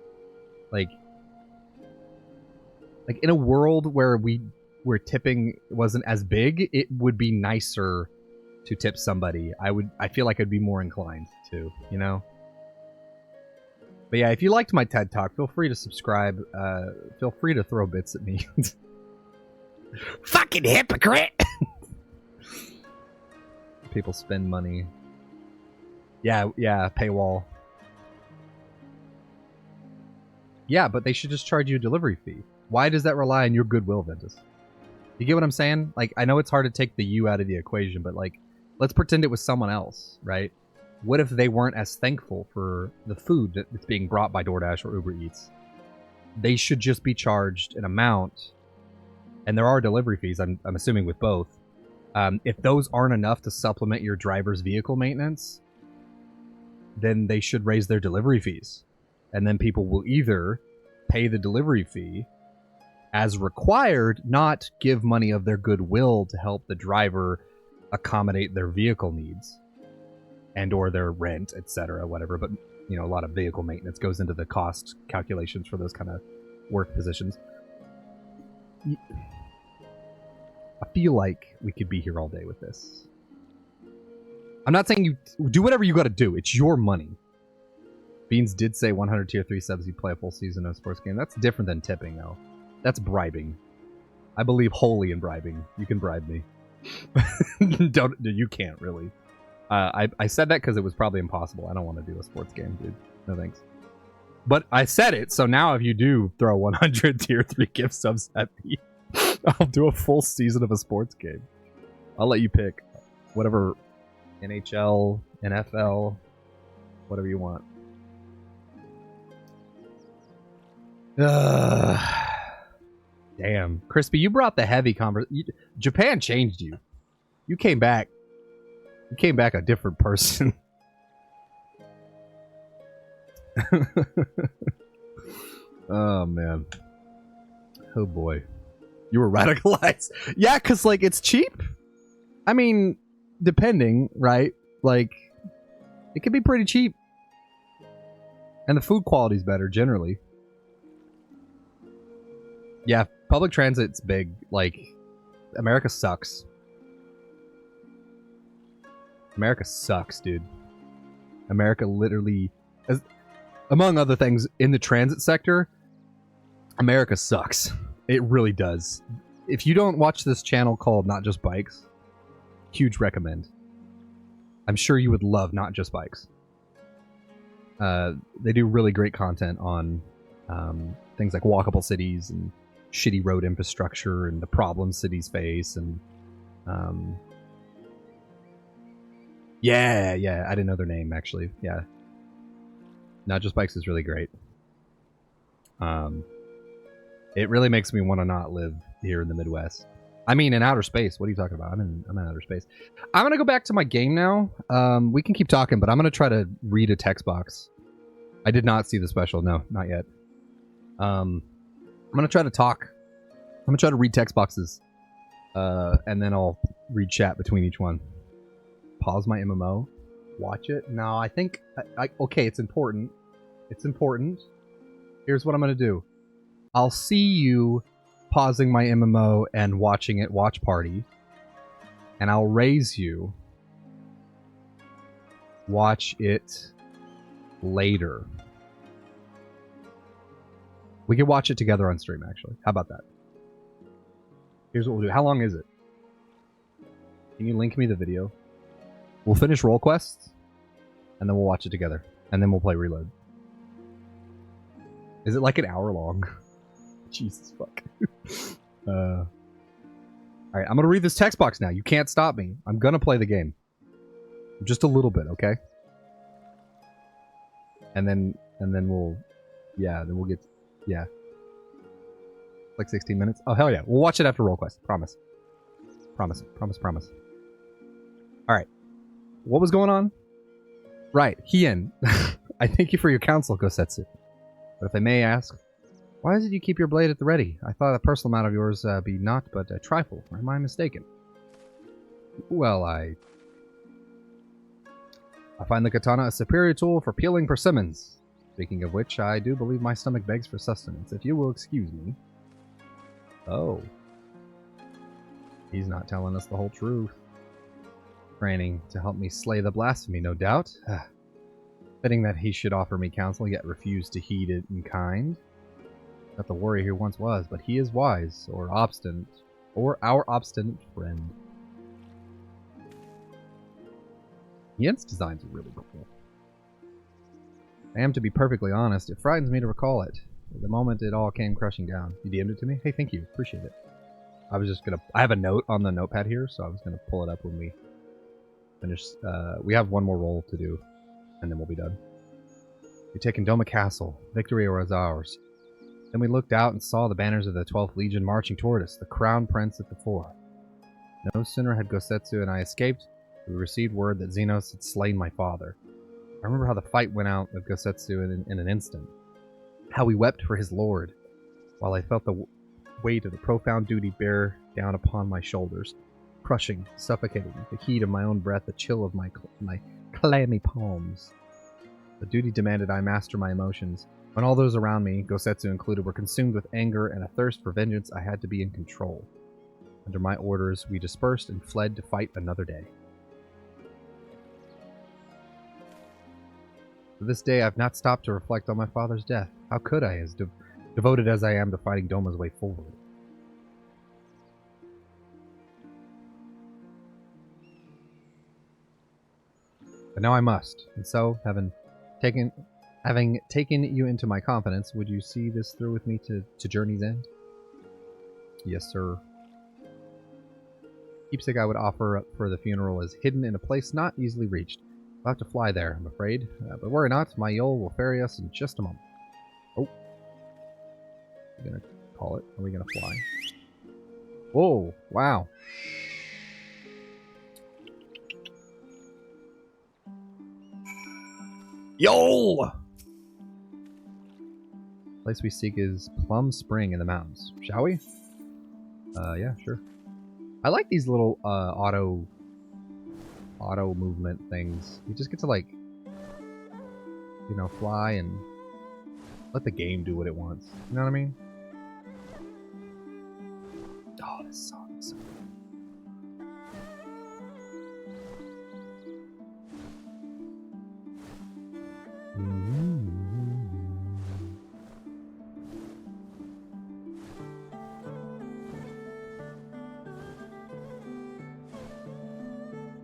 Like in a world where tipping wasn't as big, it would be nicer to tip somebody. I feel like I'd be more inclined to, you know? But yeah, if you liked my TED Talk, feel free to subscribe. Feel free to throw bits at me. Fucking hypocrite! People spend money. Yeah, paywall. Yeah, but they should just charge you a delivery fee. Why does that rely on your goodwill, Ventus? You get what I'm saying? Like, I know it's hard to take the you out of the equation, but like, let's pretend it was someone else, right? What if they weren't as thankful for the food that's being brought by DoorDash or Uber Eats? They should just be charged an amount, and there are delivery fees, I'm assuming with both. If those aren't enough to supplement your driver's vehicle maintenance, then they should raise their delivery fees. And then people will either pay the delivery fee as required, not give money of their goodwill to help the driver accommodate their vehicle needs and or their rent, etc., whatever. But, you know, a lot of vehicle maintenance goes into the cost calculations for those kind of work positions. I feel like we could be here all day with this. I'm not saying you do whatever you got to do. It's your money. Beans did say 100 tier 3 subs, you play a full season of a sports game. That's different than tipping, though. That's bribing. I believe wholly in bribing. You can bribe me. You can't, really. I said that because it was probably impossible. I don't want to do a sports game, dude. No thanks. But I said it, so now if you do throw 100 tier 3 gift subs at me, I'll do a full season of a sports game. I'll let you pick. Whatever. NHL, NFL, whatever you want. Damn. Crispy, you brought the heavy conversation. Japan changed you. You came back. You came back a different person. Oh, man. Oh, boy. You were radicalized. Yeah, because, like, it's cheap. I mean, depending, right? Like, it can be pretty cheap. And the food quality's better, generally. Yeah, public transit's big. Like, America sucks. America sucks, dude. America literally, among other things, in the transit sector, America sucks. It really does. If you don't watch this channel called Not Just Bikes, huge recommend. I'm sure you would love Not Just Bikes. They do really great content on things like walkable cities and shitty road infrastructure and the problems cities face. And yeah, I didn't know their name, actually. Yeah. Not Just Bikes is really great. It really makes me want to not live here in the Midwest. I mean, in outer space. What are you talking about? I'm in outer space. I'm going to go back to my game now. We can keep talking, but I'm going to try to read a text box. I did not see the special. No, not yet. I'm going to try to talk. I'm going to try to read text boxes. And then I'll read chat between each one. Pause my MMO. Watch it. No, I think... okay, it's important. It's important. Here's what I'm going to do. I'll see you pausing my MMO and watching it watch party. And I'll raise you. Watch it later. We can watch it together on stream, actually. How about that? Here's what we'll do. How long is it? Can you link me the video? We'll finish role quests, and then we'll watch it together. And then we'll play Reload. Is it like an hour long? Jesus fuck. Alright, I'm gonna read this text box now. You can't stop me. I'm gonna play the game. Just a little bit, okay? And then we'll... Yeah, then we'll get... Yeah. Like 16 minutes? Oh, hell yeah. We'll watch it after role quest. Promise. Promise. Alright. What was going on? Right. Hien. I thank you for your counsel, Gosetsu. But if I may ask, why is it you keep your blade at the ready? I thought a personal matter of yours be naught but a trifle. Or am I mistaken? Well, I find the katana a superior tool for peeling persimmons. Speaking of which, I do believe my stomach begs for sustenance. If you will excuse me. Oh. He's not telling us the whole truth. Training to help me slay the blasphemy, no doubt. Fitting that he should offer me counsel, yet refuse to heed it in kind. Not the warrior he once was, but he is wise, or obstinate, or our obstinate friend. Yent's designs are really cool. I am, to be perfectly honest, it frightens me to recall it. At the moment it all came crushing down. You DM'd it to me? Hey, thank you. Appreciate it. I was just gonna... I have a note on the notepad here, so I was gonna pull it up when we finish. We have one more roll to do, and then we'll be done. We've taken Doma Castle. Victory was ours. Then we looked out and saw the banners of the 12th Legion marching toward us, the Crown Prince at the fore. No sooner had Gosetsu and I escaped, we received word that Xenos had slain my father. I remember how the fight went out of Gosetsu in an instant. How he wept for his lord, while I felt the weight of the profound duty bear down upon my shoulders, crushing, suffocating, the heat of my own breath, the chill of my clammy palms. The duty demanded I master my emotions. When all those around me, Gosetsu included, were consumed with anger and a thirst for vengeance, I had to be in control. Under my orders, we dispersed and fled to fight another day. To this day, I've not stopped to reflect on my father's death. How could I, as devoted as I am to fighting Doma's way forward? But now I must, and so, having taken you into my confidence, would you see this through with me to Journey's End? Yes, sir. Keepsake I would offer up for the funeral is hidden in a place not easily reached. I'll have to fly there, I'm afraid. But worry not, my Yol will ferry us in just a moment. Oh. We're gonna call it. Are we gonna fly? Whoa, wow. Yol! Place we seek is Plum Spring in the mountains. Shall we? Yeah, sure. I like these little auto movement things. You just get to, like, you know, fly and let the game do what it wants. You know what I mean? Oh, this song is so good.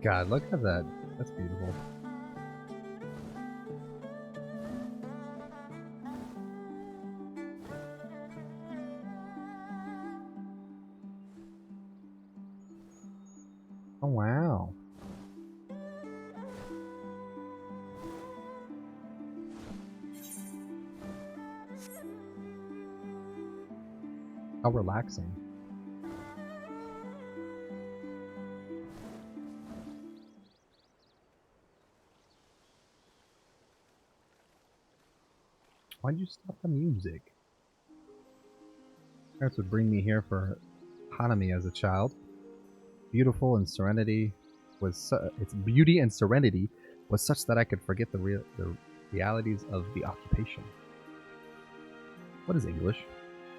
God, look at that. That's beautiful. Oh, wow. How relaxing. Why'd you stop the music? Parents would bring me here for Hanami as a child. Beautiful and serenity was its beauty and serenity was such that I could forget the realities of the occupation. What is English?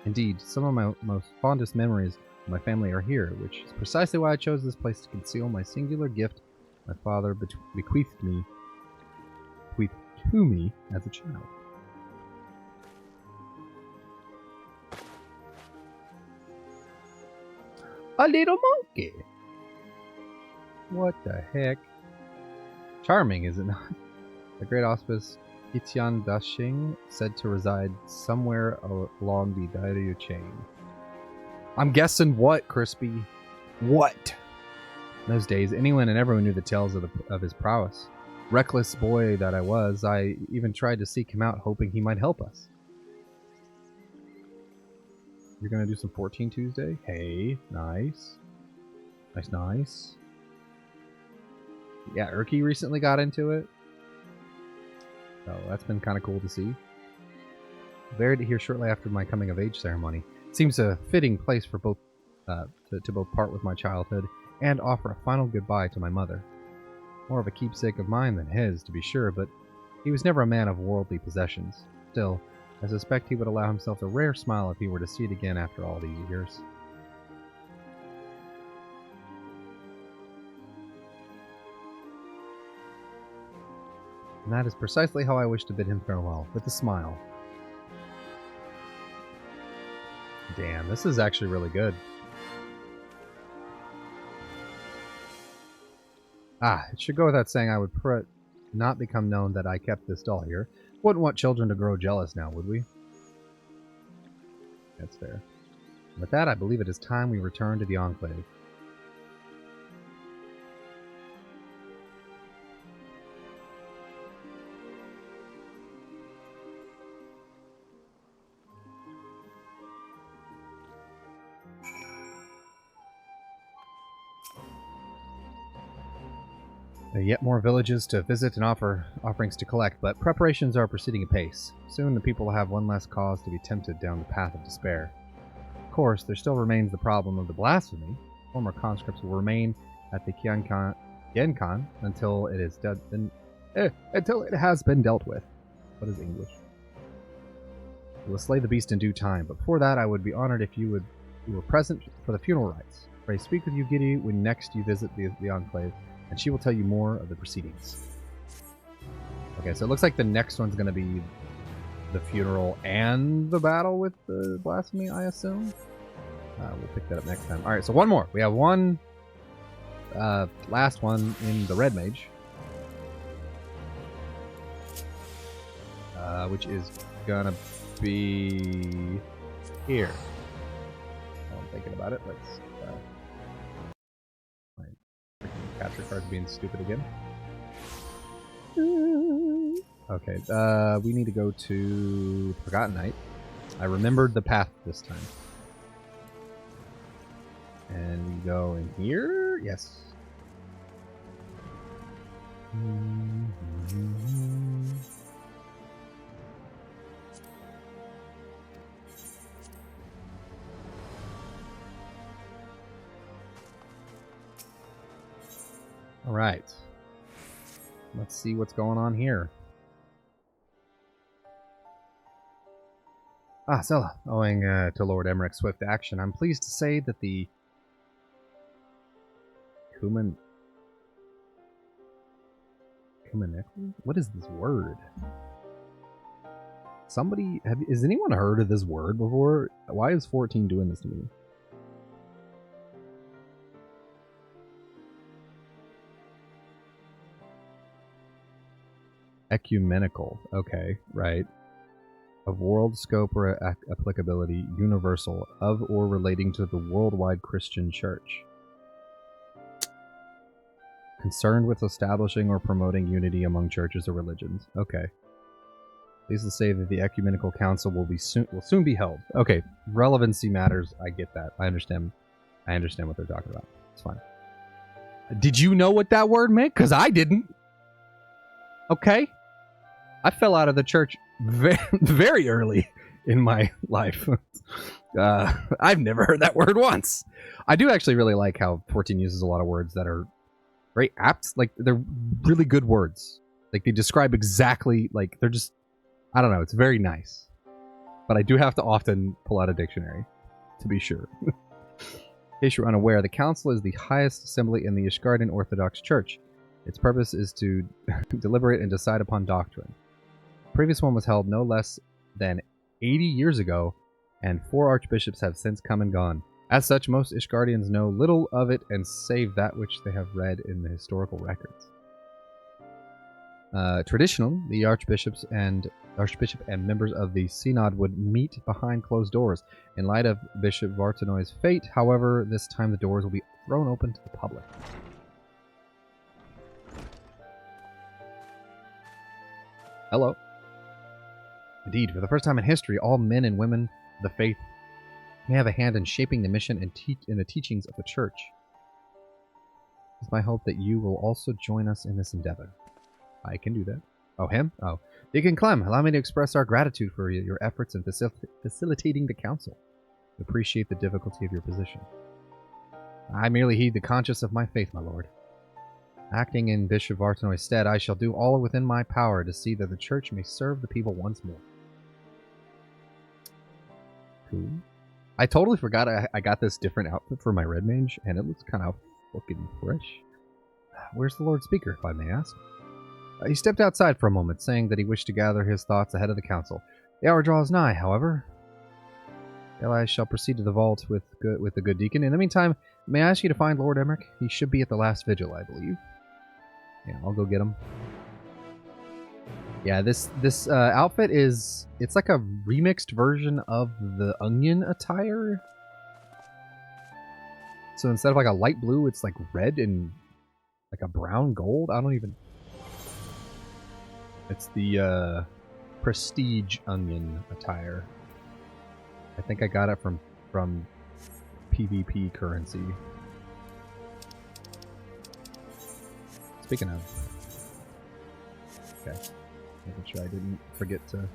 Indeed, some of my most fondest memories of my family are here, which is precisely why I chose this place to conceal my singular gift my father bequeathed to me as a child. A little monkey! What the heck? Charming, is it not? The great auspice Itian Dashing said to reside somewhere along the Dairyu chain. I'm guessing what, Crispy? What? In those days, anyone and everyone knew the tales of his prowess. Reckless boy that I was, I even tried to seek him out, hoping he might help us. You're gonna do some 14 Tuesday? Hey, nice. Nice, nice. Yeah, Urki recently got into it. So that's been kind of cool to see. Buried here shortly after my coming of age ceremony. Seems a fitting place for both to both part with my childhood and offer a final goodbye to my mother. More of a keepsake of mine than his, to be sure, but he was never a man of worldly possessions. Still, I suspect he would allow himself a rare smile if he were to see it again after all these years. And that is precisely how I wish to bid him farewell, with a smile. Damn, this is actually really good. It should go without saying I would not become known that I kept this doll here. Wouldn't want children to grow jealous now, would we? That's fair. With that, I believe it is time we return to the Enclave. There are yet more villages to visit and offerings to collect, but preparations are proceeding apace. Soon the people will have one less cause to be tempted down the path of despair. Of course, there still remains the problem of the blasphemy. Former conscripts will remain at the Genkan until it has been dealt with. What is English? We will slay the beast in due time, but before that I would be honored if you were present for the funeral rites. Pray speak with Eugidi when next you visit the Enclave, and she will tell you more of the proceedings. Okay, so it looks like the next one's going to be the funeral and the battle with the blasphemy, I assume. We'll pick that up next time. Alright, so one more. We have one last one in the Red Mage. Which is going to be here. While I'm thinking about it, let's... capture card's being stupid again. Okay, we need to go to Forgotten Night. I remembered the path this time. And we go in here? Yes. Alright. Let's see what's going on here. Sella. Owing to Lord Emmerich's swift action, I'm pleased to say that the What is this word? Has anyone heard of this word before? Why is 14 doing this to me? Ecumenical. Okay, right. Of world scope or applicability, universal, of or relating to the worldwide Christian Church. Concerned with establishing or promoting unity among churches or religions. Okay. Please to say that the Ecumenical Council will soon be held. Okay, relevancy matters. I get that. I understand what they're talking about. It's fine. Did you know what that word meant? Because I didn't. Okay. I fell out of the church very, very early in my life. I've never heard that word once. I do actually really like how 14 uses a lot of words that are very apt. Like, they're really good words. Like, they describe exactly, like, they're just, I don't know, it's very nice. But I do have to often pull out a dictionary, to be sure. In case you're unaware, the council is the highest assembly in the Ishgardian Orthodox Church. Its purpose is to deliberate and decide upon doctrine. The previous one was held no less than 80 years ago, and 4 archbishops have since come and gone. As such, most Ishgardians know little of it and save that which they have read in the historical records. Traditionally, the archbishop and members of the synod would meet behind closed doors. In light of Bishop Vartanoy's fate, however, this time the doors will be thrown open to the public. Hello. Indeed, for the first time in history, all men and women of the faith may have a hand in shaping the mission and in the teachings of the Church. It's my hope that you will also join us in this endeavor. I can do that. Oh, him? Oh. Deacon Clem, allow me to express our gratitude for your efforts in facilitating the council. We appreciate the difficulty of your position. I merely heed the conscience of my faith, my lord. Acting in Bishop Vartanoy's stead, I shall do all within my power to see that the church may serve the people once more. Cool. I totally forgot I got this different outfit for my red mage, and it looks kind of fucking fresh. Where's the Lord Speaker, if I may ask? He stepped outside for a moment, saying that he wished to gather his thoughts ahead of the council. The hour draws nigh, however. I shall proceed to the vault with the good deacon. In the meantime, may I ask you to find Lord Emmerich? He should be at the last vigil, I believe. Yeah, I'll go get him. Yeah, this outfit is... It's like a remixed version of the onion attire. So instead of like a light blue, it's like red and like a brown gold. I don't even... It's the prestige onion attire. I think I got it from PvP currency. Speaking of... Okay. Making sure I didn't forget to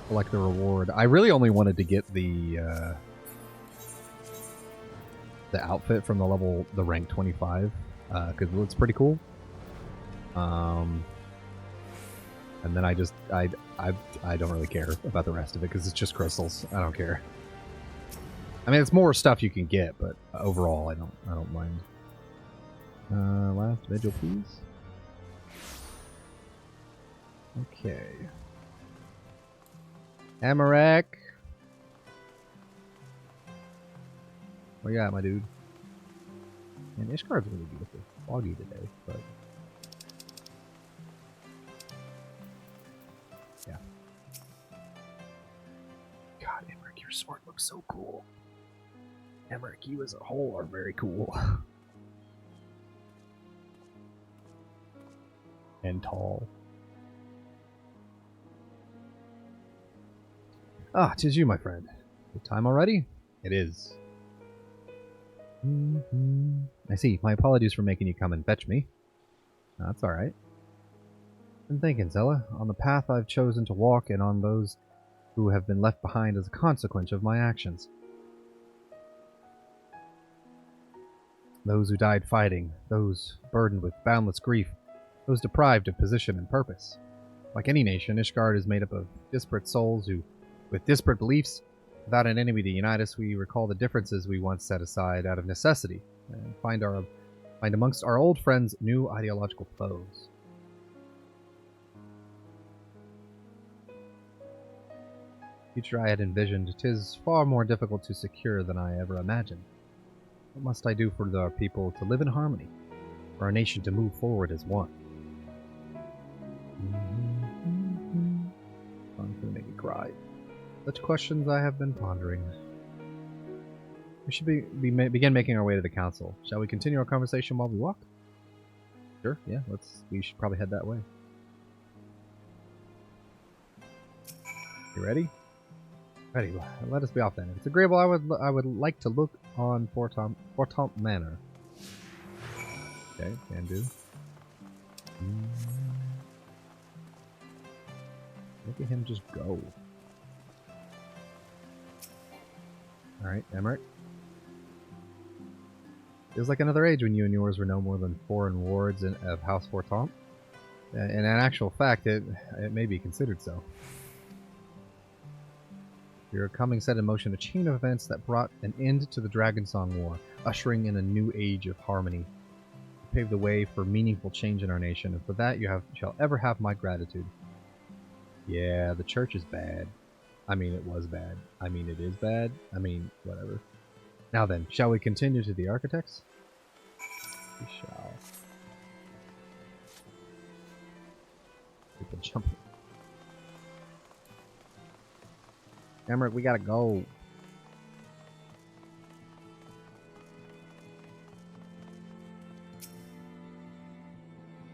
collect the reward. I really only wanted to get the outfit from the rank 25, because it looks pretty cool. And then I don't really care about the rest of it because it's just crystals. I don't care. I mean, it's more stuff you can get, but overall, I don't mind. Last vigil, please. Okay. Amarek. Where you at, my dude? And Ishgard's really beautiful. Foggy today, but... Yeah. God, Emmerich, your sword looks so cool. Emmerich, you as a whole are very cool. And tall. Ah, 'tis you, my friend. Good time already? It is. I see. My apologies for making you come and fetch me. No, that's alright. I'm thinking, Zella, on the path I've chosen to walk and on those who have been left behind as a consequence of my actions. Those who died fighting, those burdened with boundless grief, those deprived of position and purpose. Like any nation, Ishgard is made up of disparate souls who, with disparate beliefs, without an enemy to unite us, we recall the differences we once set aside out of necessity, and find amongst our old friends new ideological foes. The future I had envisioned, 'tis far more difficult to secure than I ever imagined. What must I do for our people to live in harmony, for our nation to move forward as one? I'm gonna make me cry. Such questions I have been pondering. We should begin making our way to the council. Shall we continue our conversation while we walk? Sure, yeah, we should probably head that way. You ready? Ready, let us be off then. If it's agreeable, I would like to look on Fortomp Manor. Okay, can do. Look at him just go. Alright, Emmerich. Feels like another age when you and yours were no more than foreign wards of House Fortomp. In actual fact, it may be considered so. Your coming set in motion a chain of events that brought an end to the Dragonsong War, ushering in a new age of harmony. You paved the way for meaningful change in our nation, and for that you shall ever have my gratitude. Yeah, the church is bad. I mean, it was bad. I mean, it is bad. I mean, whatever. Now then, shall we continue to the architects? We shall. People jumping. Emmerich, we gotta go.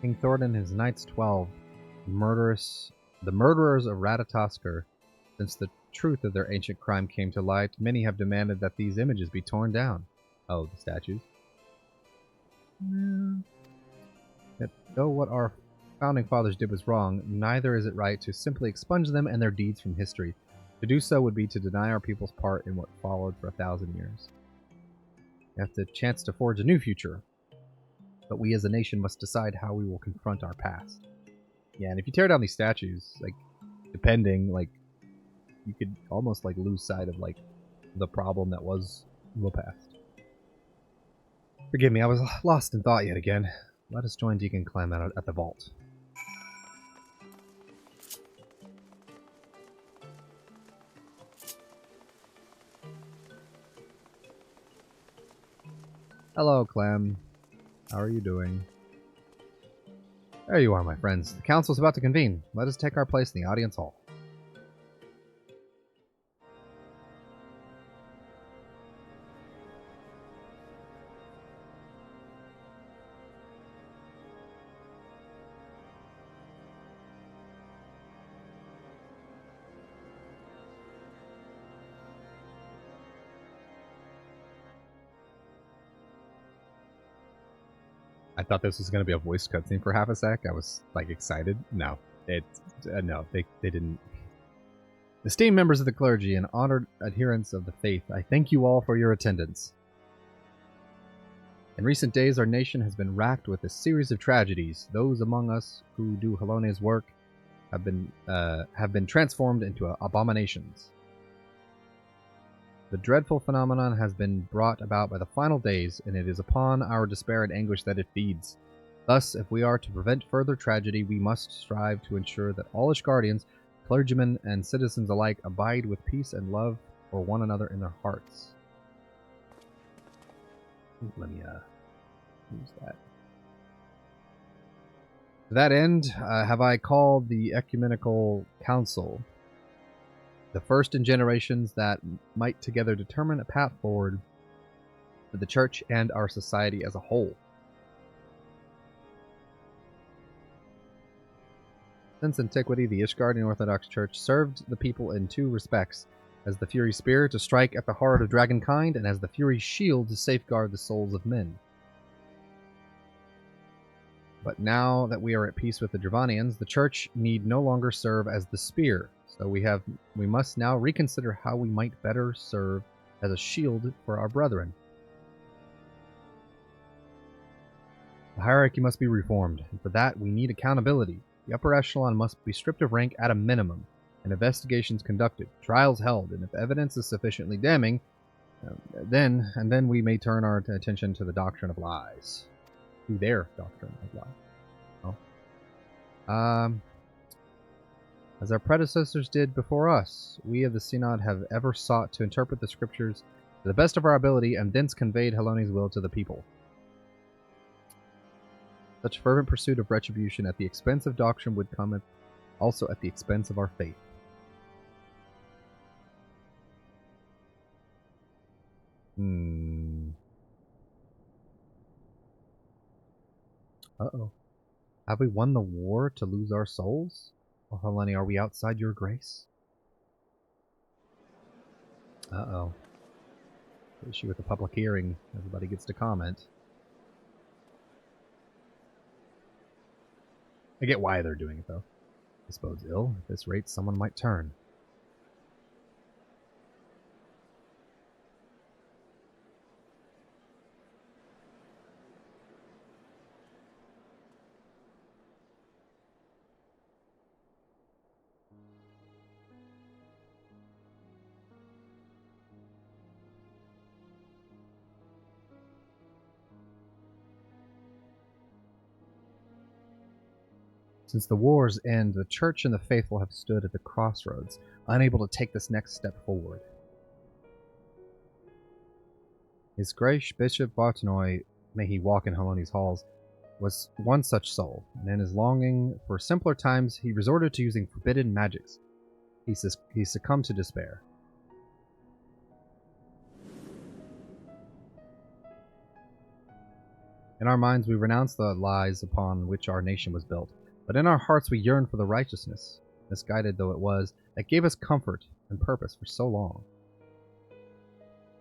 King Thordan and his Knights 12, the murderers of Ratatoskr. Since the truth of their ancient crime came to light, many have demanded that these images be torn down. Oh, the statues. Yet, though what our founding fathers did was wrong, neither is it right to simply expunge them and their deeds from history. To do so would be to deny our people's part in what followed for 1,000 years. We have the chance to forge a new future. But we as a nation must decide how we will confront our past. Yeah, and if you tear down these statues, like, depending, like, you could almost, like, lose sight of, like, the problem that was the past. Forgive me, I was lost in thought yet again. Let us join Deacon Clem at the vault. Hello, Clem. How are you doing? There you are, my friends. The council is about to convene. Let us take our place in the audience hall. I thought this was going to be a voice cutscene for half a sec. I was, like, excited. No. No, they didn't. Esteemed members of the clergy and honored adherents of the faith, I thank you all for your attendance. In recent days, our nation has been racked with a series of tragedies. Those among us who do Halone's work have been transformed into abominations. The dreadful phenomenon has been brought about by the final days, and it is upon our despair and anguish that it feeds. Thus, if we are to prevent further tragedy, we must strive to ensure that all Ishgardians, clergymen, and citizens alike abide with peace and love for one another in their hearts. Let me use that. To that end, have I called the Ecumenical Council, the first in generations that might together determine a path forward for the Church and our society as a whole. Since antiquity, the Ishgardian Orthodox Church served the people in two respects: as the Fury Spear to strike at the heart of dragonkind, and as the Fury Shield to safeguard the souls of men. But now that we are at peace with the Dravanians, the Church need no longer serve as the Spear. So we must now reconsider how we might better serve as a shield for our brethren. The hierarchy must be reformed, and for that we need accountability. The upper echelon must be stripped of rank at a minimum, and investigations conducted, trials held, and if evidence is sufficiently damning, then we may turn our attention to the doctrine of lies. To their doctrine of lies. Oh. As our predecessors did before us, we of the Synod have ever sought to interpret the scriptures to the best of our ability and thence conveyed Halone's will to the people. Such fervent pursuit of retribution at the expense of doctrine would come also at the expense of our faith. Uh-oh. Have we won the war to lose our souls? Or Halone, are we outside your grace? Uh-oh. Issue with the public hearing. Everybody gets to comment. I get why they're doing it, though. This bodes ill. At this rate, someone might turn. Since the war's end, the Church and the faithful have stood at the crossroads, unable to take this next step forward. His Grace Bishop Bartanoy, may he walk in Halone's halls, was one such soul, and in his longing for simpler times, he resorted to using forbidden magics. He succumbed to despair. In our minds, we renounce the lies upon which our nation was built, but in our hearts we yearn for the righteousness, misguided though it was, that gave us comfort and purpose for so long.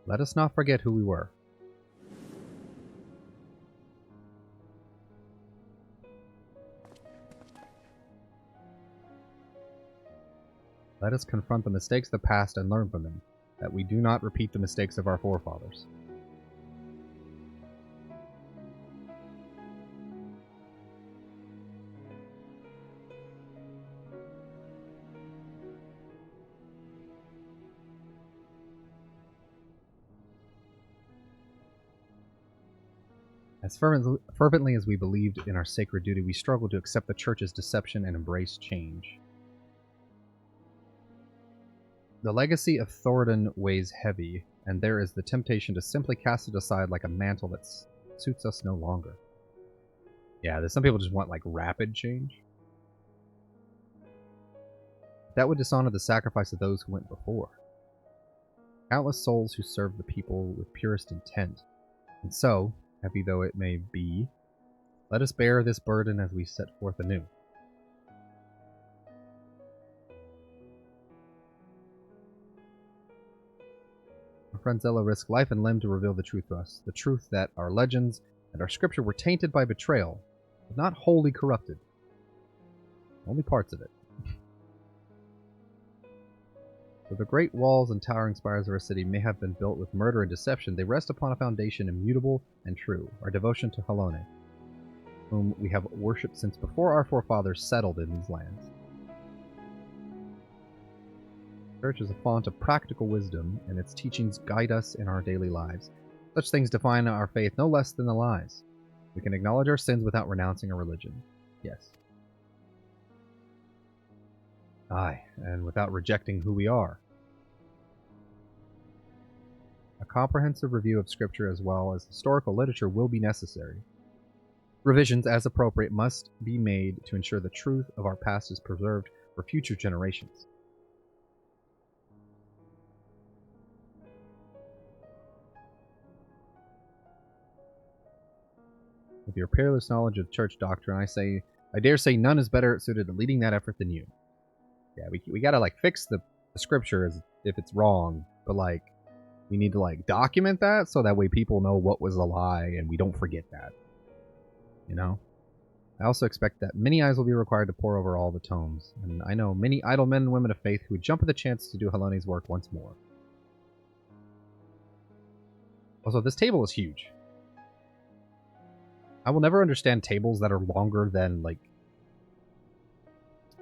Let us not forget who we were. Let us confront the mistakes of the past and learn from them, that we do not repeat the mistakes of our forefathers. As fervently as we believed in our sacred duty, we struggled to accept the Church's deception and embrace change. The legacy of Thornton weighs heavy, and there is the temptation to simply cast it aside like a mantle that suits us no longer. Yeah, there's some people just want, like, rapid change. That would dishonor the sacrifice of those who went before. Countless souls who served the people with purest intent. And so, heavy though it may be, let us bear this burden as we set forth anew. Our friend Zella risked life and limb to reveal the truth to us. The truth that our legends and our scripture were tainted by betrayal, but not wholly corrupted. Only parts of it. Though the great walls and towering spires of our city may have been built with murder and deception, they rest upon a foundation immutable and true, our devotion to Helone, whom we have worshipped since before our forefathers settled in these lands. The Church is a font of practical wisdom, and its teachings guide us in our daily lives. Such things define our faith no less than the lies. We can acknowledge our sins without renouncing our religion. Yes. Aye, and without rejecting who we are. A comprehensive review of Scripture as well as historical literature will be necessary. Revisions, as appropriate, must be made to ensure the truth of our past is preserved for future generations. With your peerless knowledge of church doctrine, I dare say none is better suited to leading that effort than you. Yeah, we gotta, like, fix the scripture as if it's wrong, but, like, we need to, like, document that so that way people know what was a lie and we don't forget that. You know? I also expect that many eyes will be required to pore over all the tomes, and I know many idle men and women of faith who would jump at the chance to do Helone's work once more. Also, this table is huge. I will never understand tables that are longer than, like,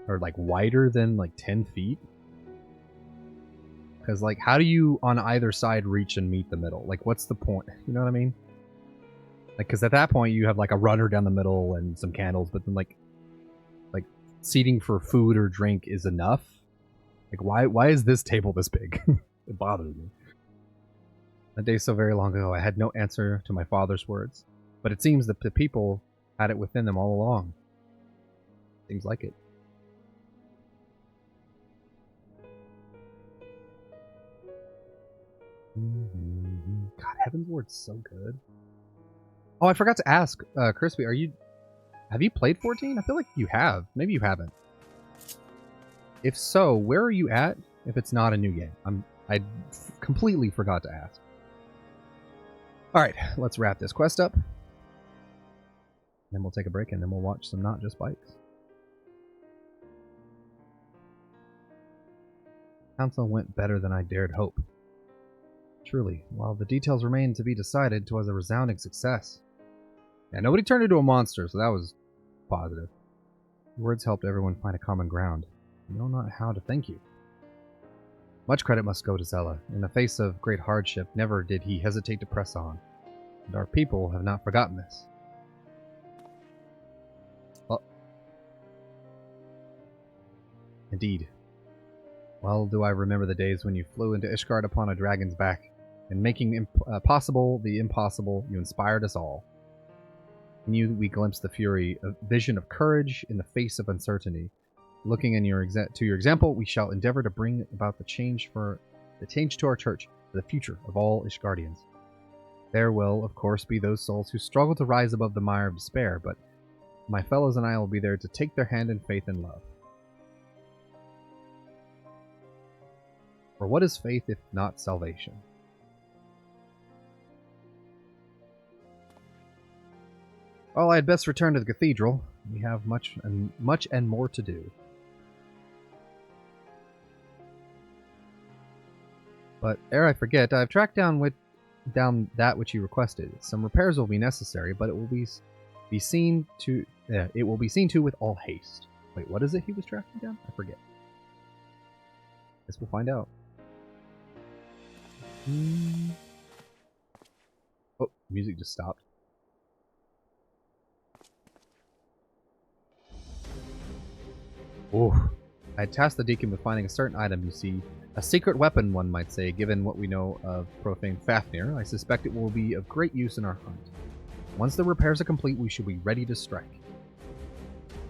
or, like, wider than, like, 10 feet. Because, like, how do you, on either side, reach and meet the middle? Like, what's the point? You know what I mean? Like, because at that point, you have, like, a runner down the middle and some candles, but then, like, seating for food or drink is enough? Like, why is this table this big? It bothers me. A day so very long ago, I had no answer to my father's words. But it seems that the people had it within them all along. Seems like it. God, Heaven's Ward's so good. Oh, I forgot to ask, Crispy, have you played 14? I feel like you have. Maybe you haven't. If so, where are you at if it's not a new game? I completely forgot to ask. Alright, let's wrap this quest up. Then we'll take a break and then we'll watch some Not Just Bikes. Council went better than I dared hope. Truly, while the details remain to be decided, 'twas a resounding success. Yeah, nobody turned into a monster, so that was positive. The words helped everyone find a common ground. I know not how to thank you. Much credit must go to Zella. In the face of great hardship, never did he hesitate to press on. And our people have not forgotten this. Well, indeed. Well do I remember the days when you flew into Ishgard upon a dragon's back, and making possible the impossible, you inspired us all. In you we glimpsed the fury, a vision of courage in the face of uncertainty. Looking in to your example, we shall endeavor to bring about the change to our church, for the future of all Ishgardians. There will, of course, be those souls who struggle to rise above the mire of despair, but my fellows and I will be there to take their hand in faith and love. For what is faith if not salvation? Well, I had best return to the cathedral. We have much and more to do. But ere I forget, I have tracked down that which you requested. Some repairs will be necessary, but it will be seen to with all haste. Wait, what is it he was tracking down? I forget. Guess we'll find out. Oh, music just stopped. Oh, I had tasked the deacon with finding a certain item, you see. A secret weapon, one might say, given what we know of profane Fafnir. I suspect it will be of great use in our hunt. Once the repairs are complete, we should be ready to strike.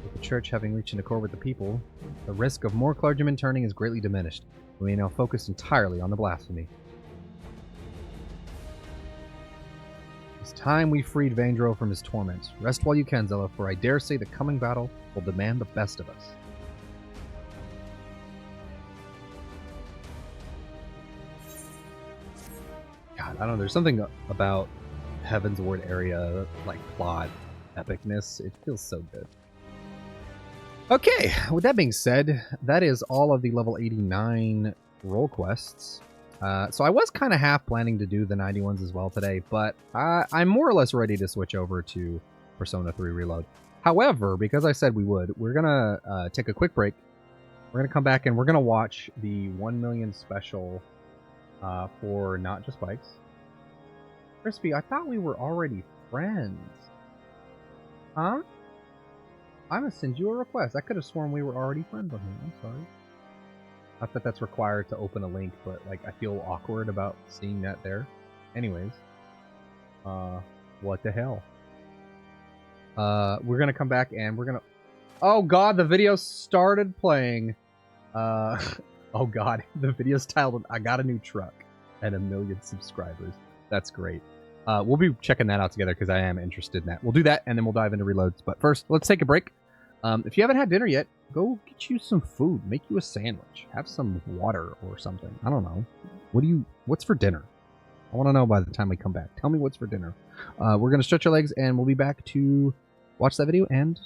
With the church having reached an accord with the people, the risk of more clergymen turning is greatly diminished. We may now focus entirely on the blasphemy. It's time we freed Vandro from his torment. Rest while you can, Zella, for I dare say the coming battle will demand the best of us. God, I don't know, there's something about Heaven's Ward area, like plot epicness. It feels so good. Okay, with that being said, that is all of the level 89 role quests. So I was kind of half planning to do the 91s as well today, but I'm more or less ready to switch over to Persona 3 Reload. However, because I said we would, we're going to take a quick break. We're going to come back and we're going to watch the 1 million special for Not Just Bikes. Crispy, I thought we were already friends. Huh? I'm going to send you a request. I could have sworn we were already friends on here. I'm sorry. Not that that's required to open a link, but like I feel awkward about seeing that there. Anyways. What the hell? We're going to come back and we're going to... Oh god, the video started playing. Oh god, the video's titled, I got a new truck and 1 million subscribers. That's great. We'll be checking that out together because I am interested in that. We'll do that and then we'll dive into reloads. But first, let's take a break. If you haven't had dinner yet, go get you some food. Make you a sandwich. Have some water or something. I don't know. What's for dinner? I want to know by the time we come back. Tell me what's for dinner. We're going to stretch our legs and we'll be back to watch that video and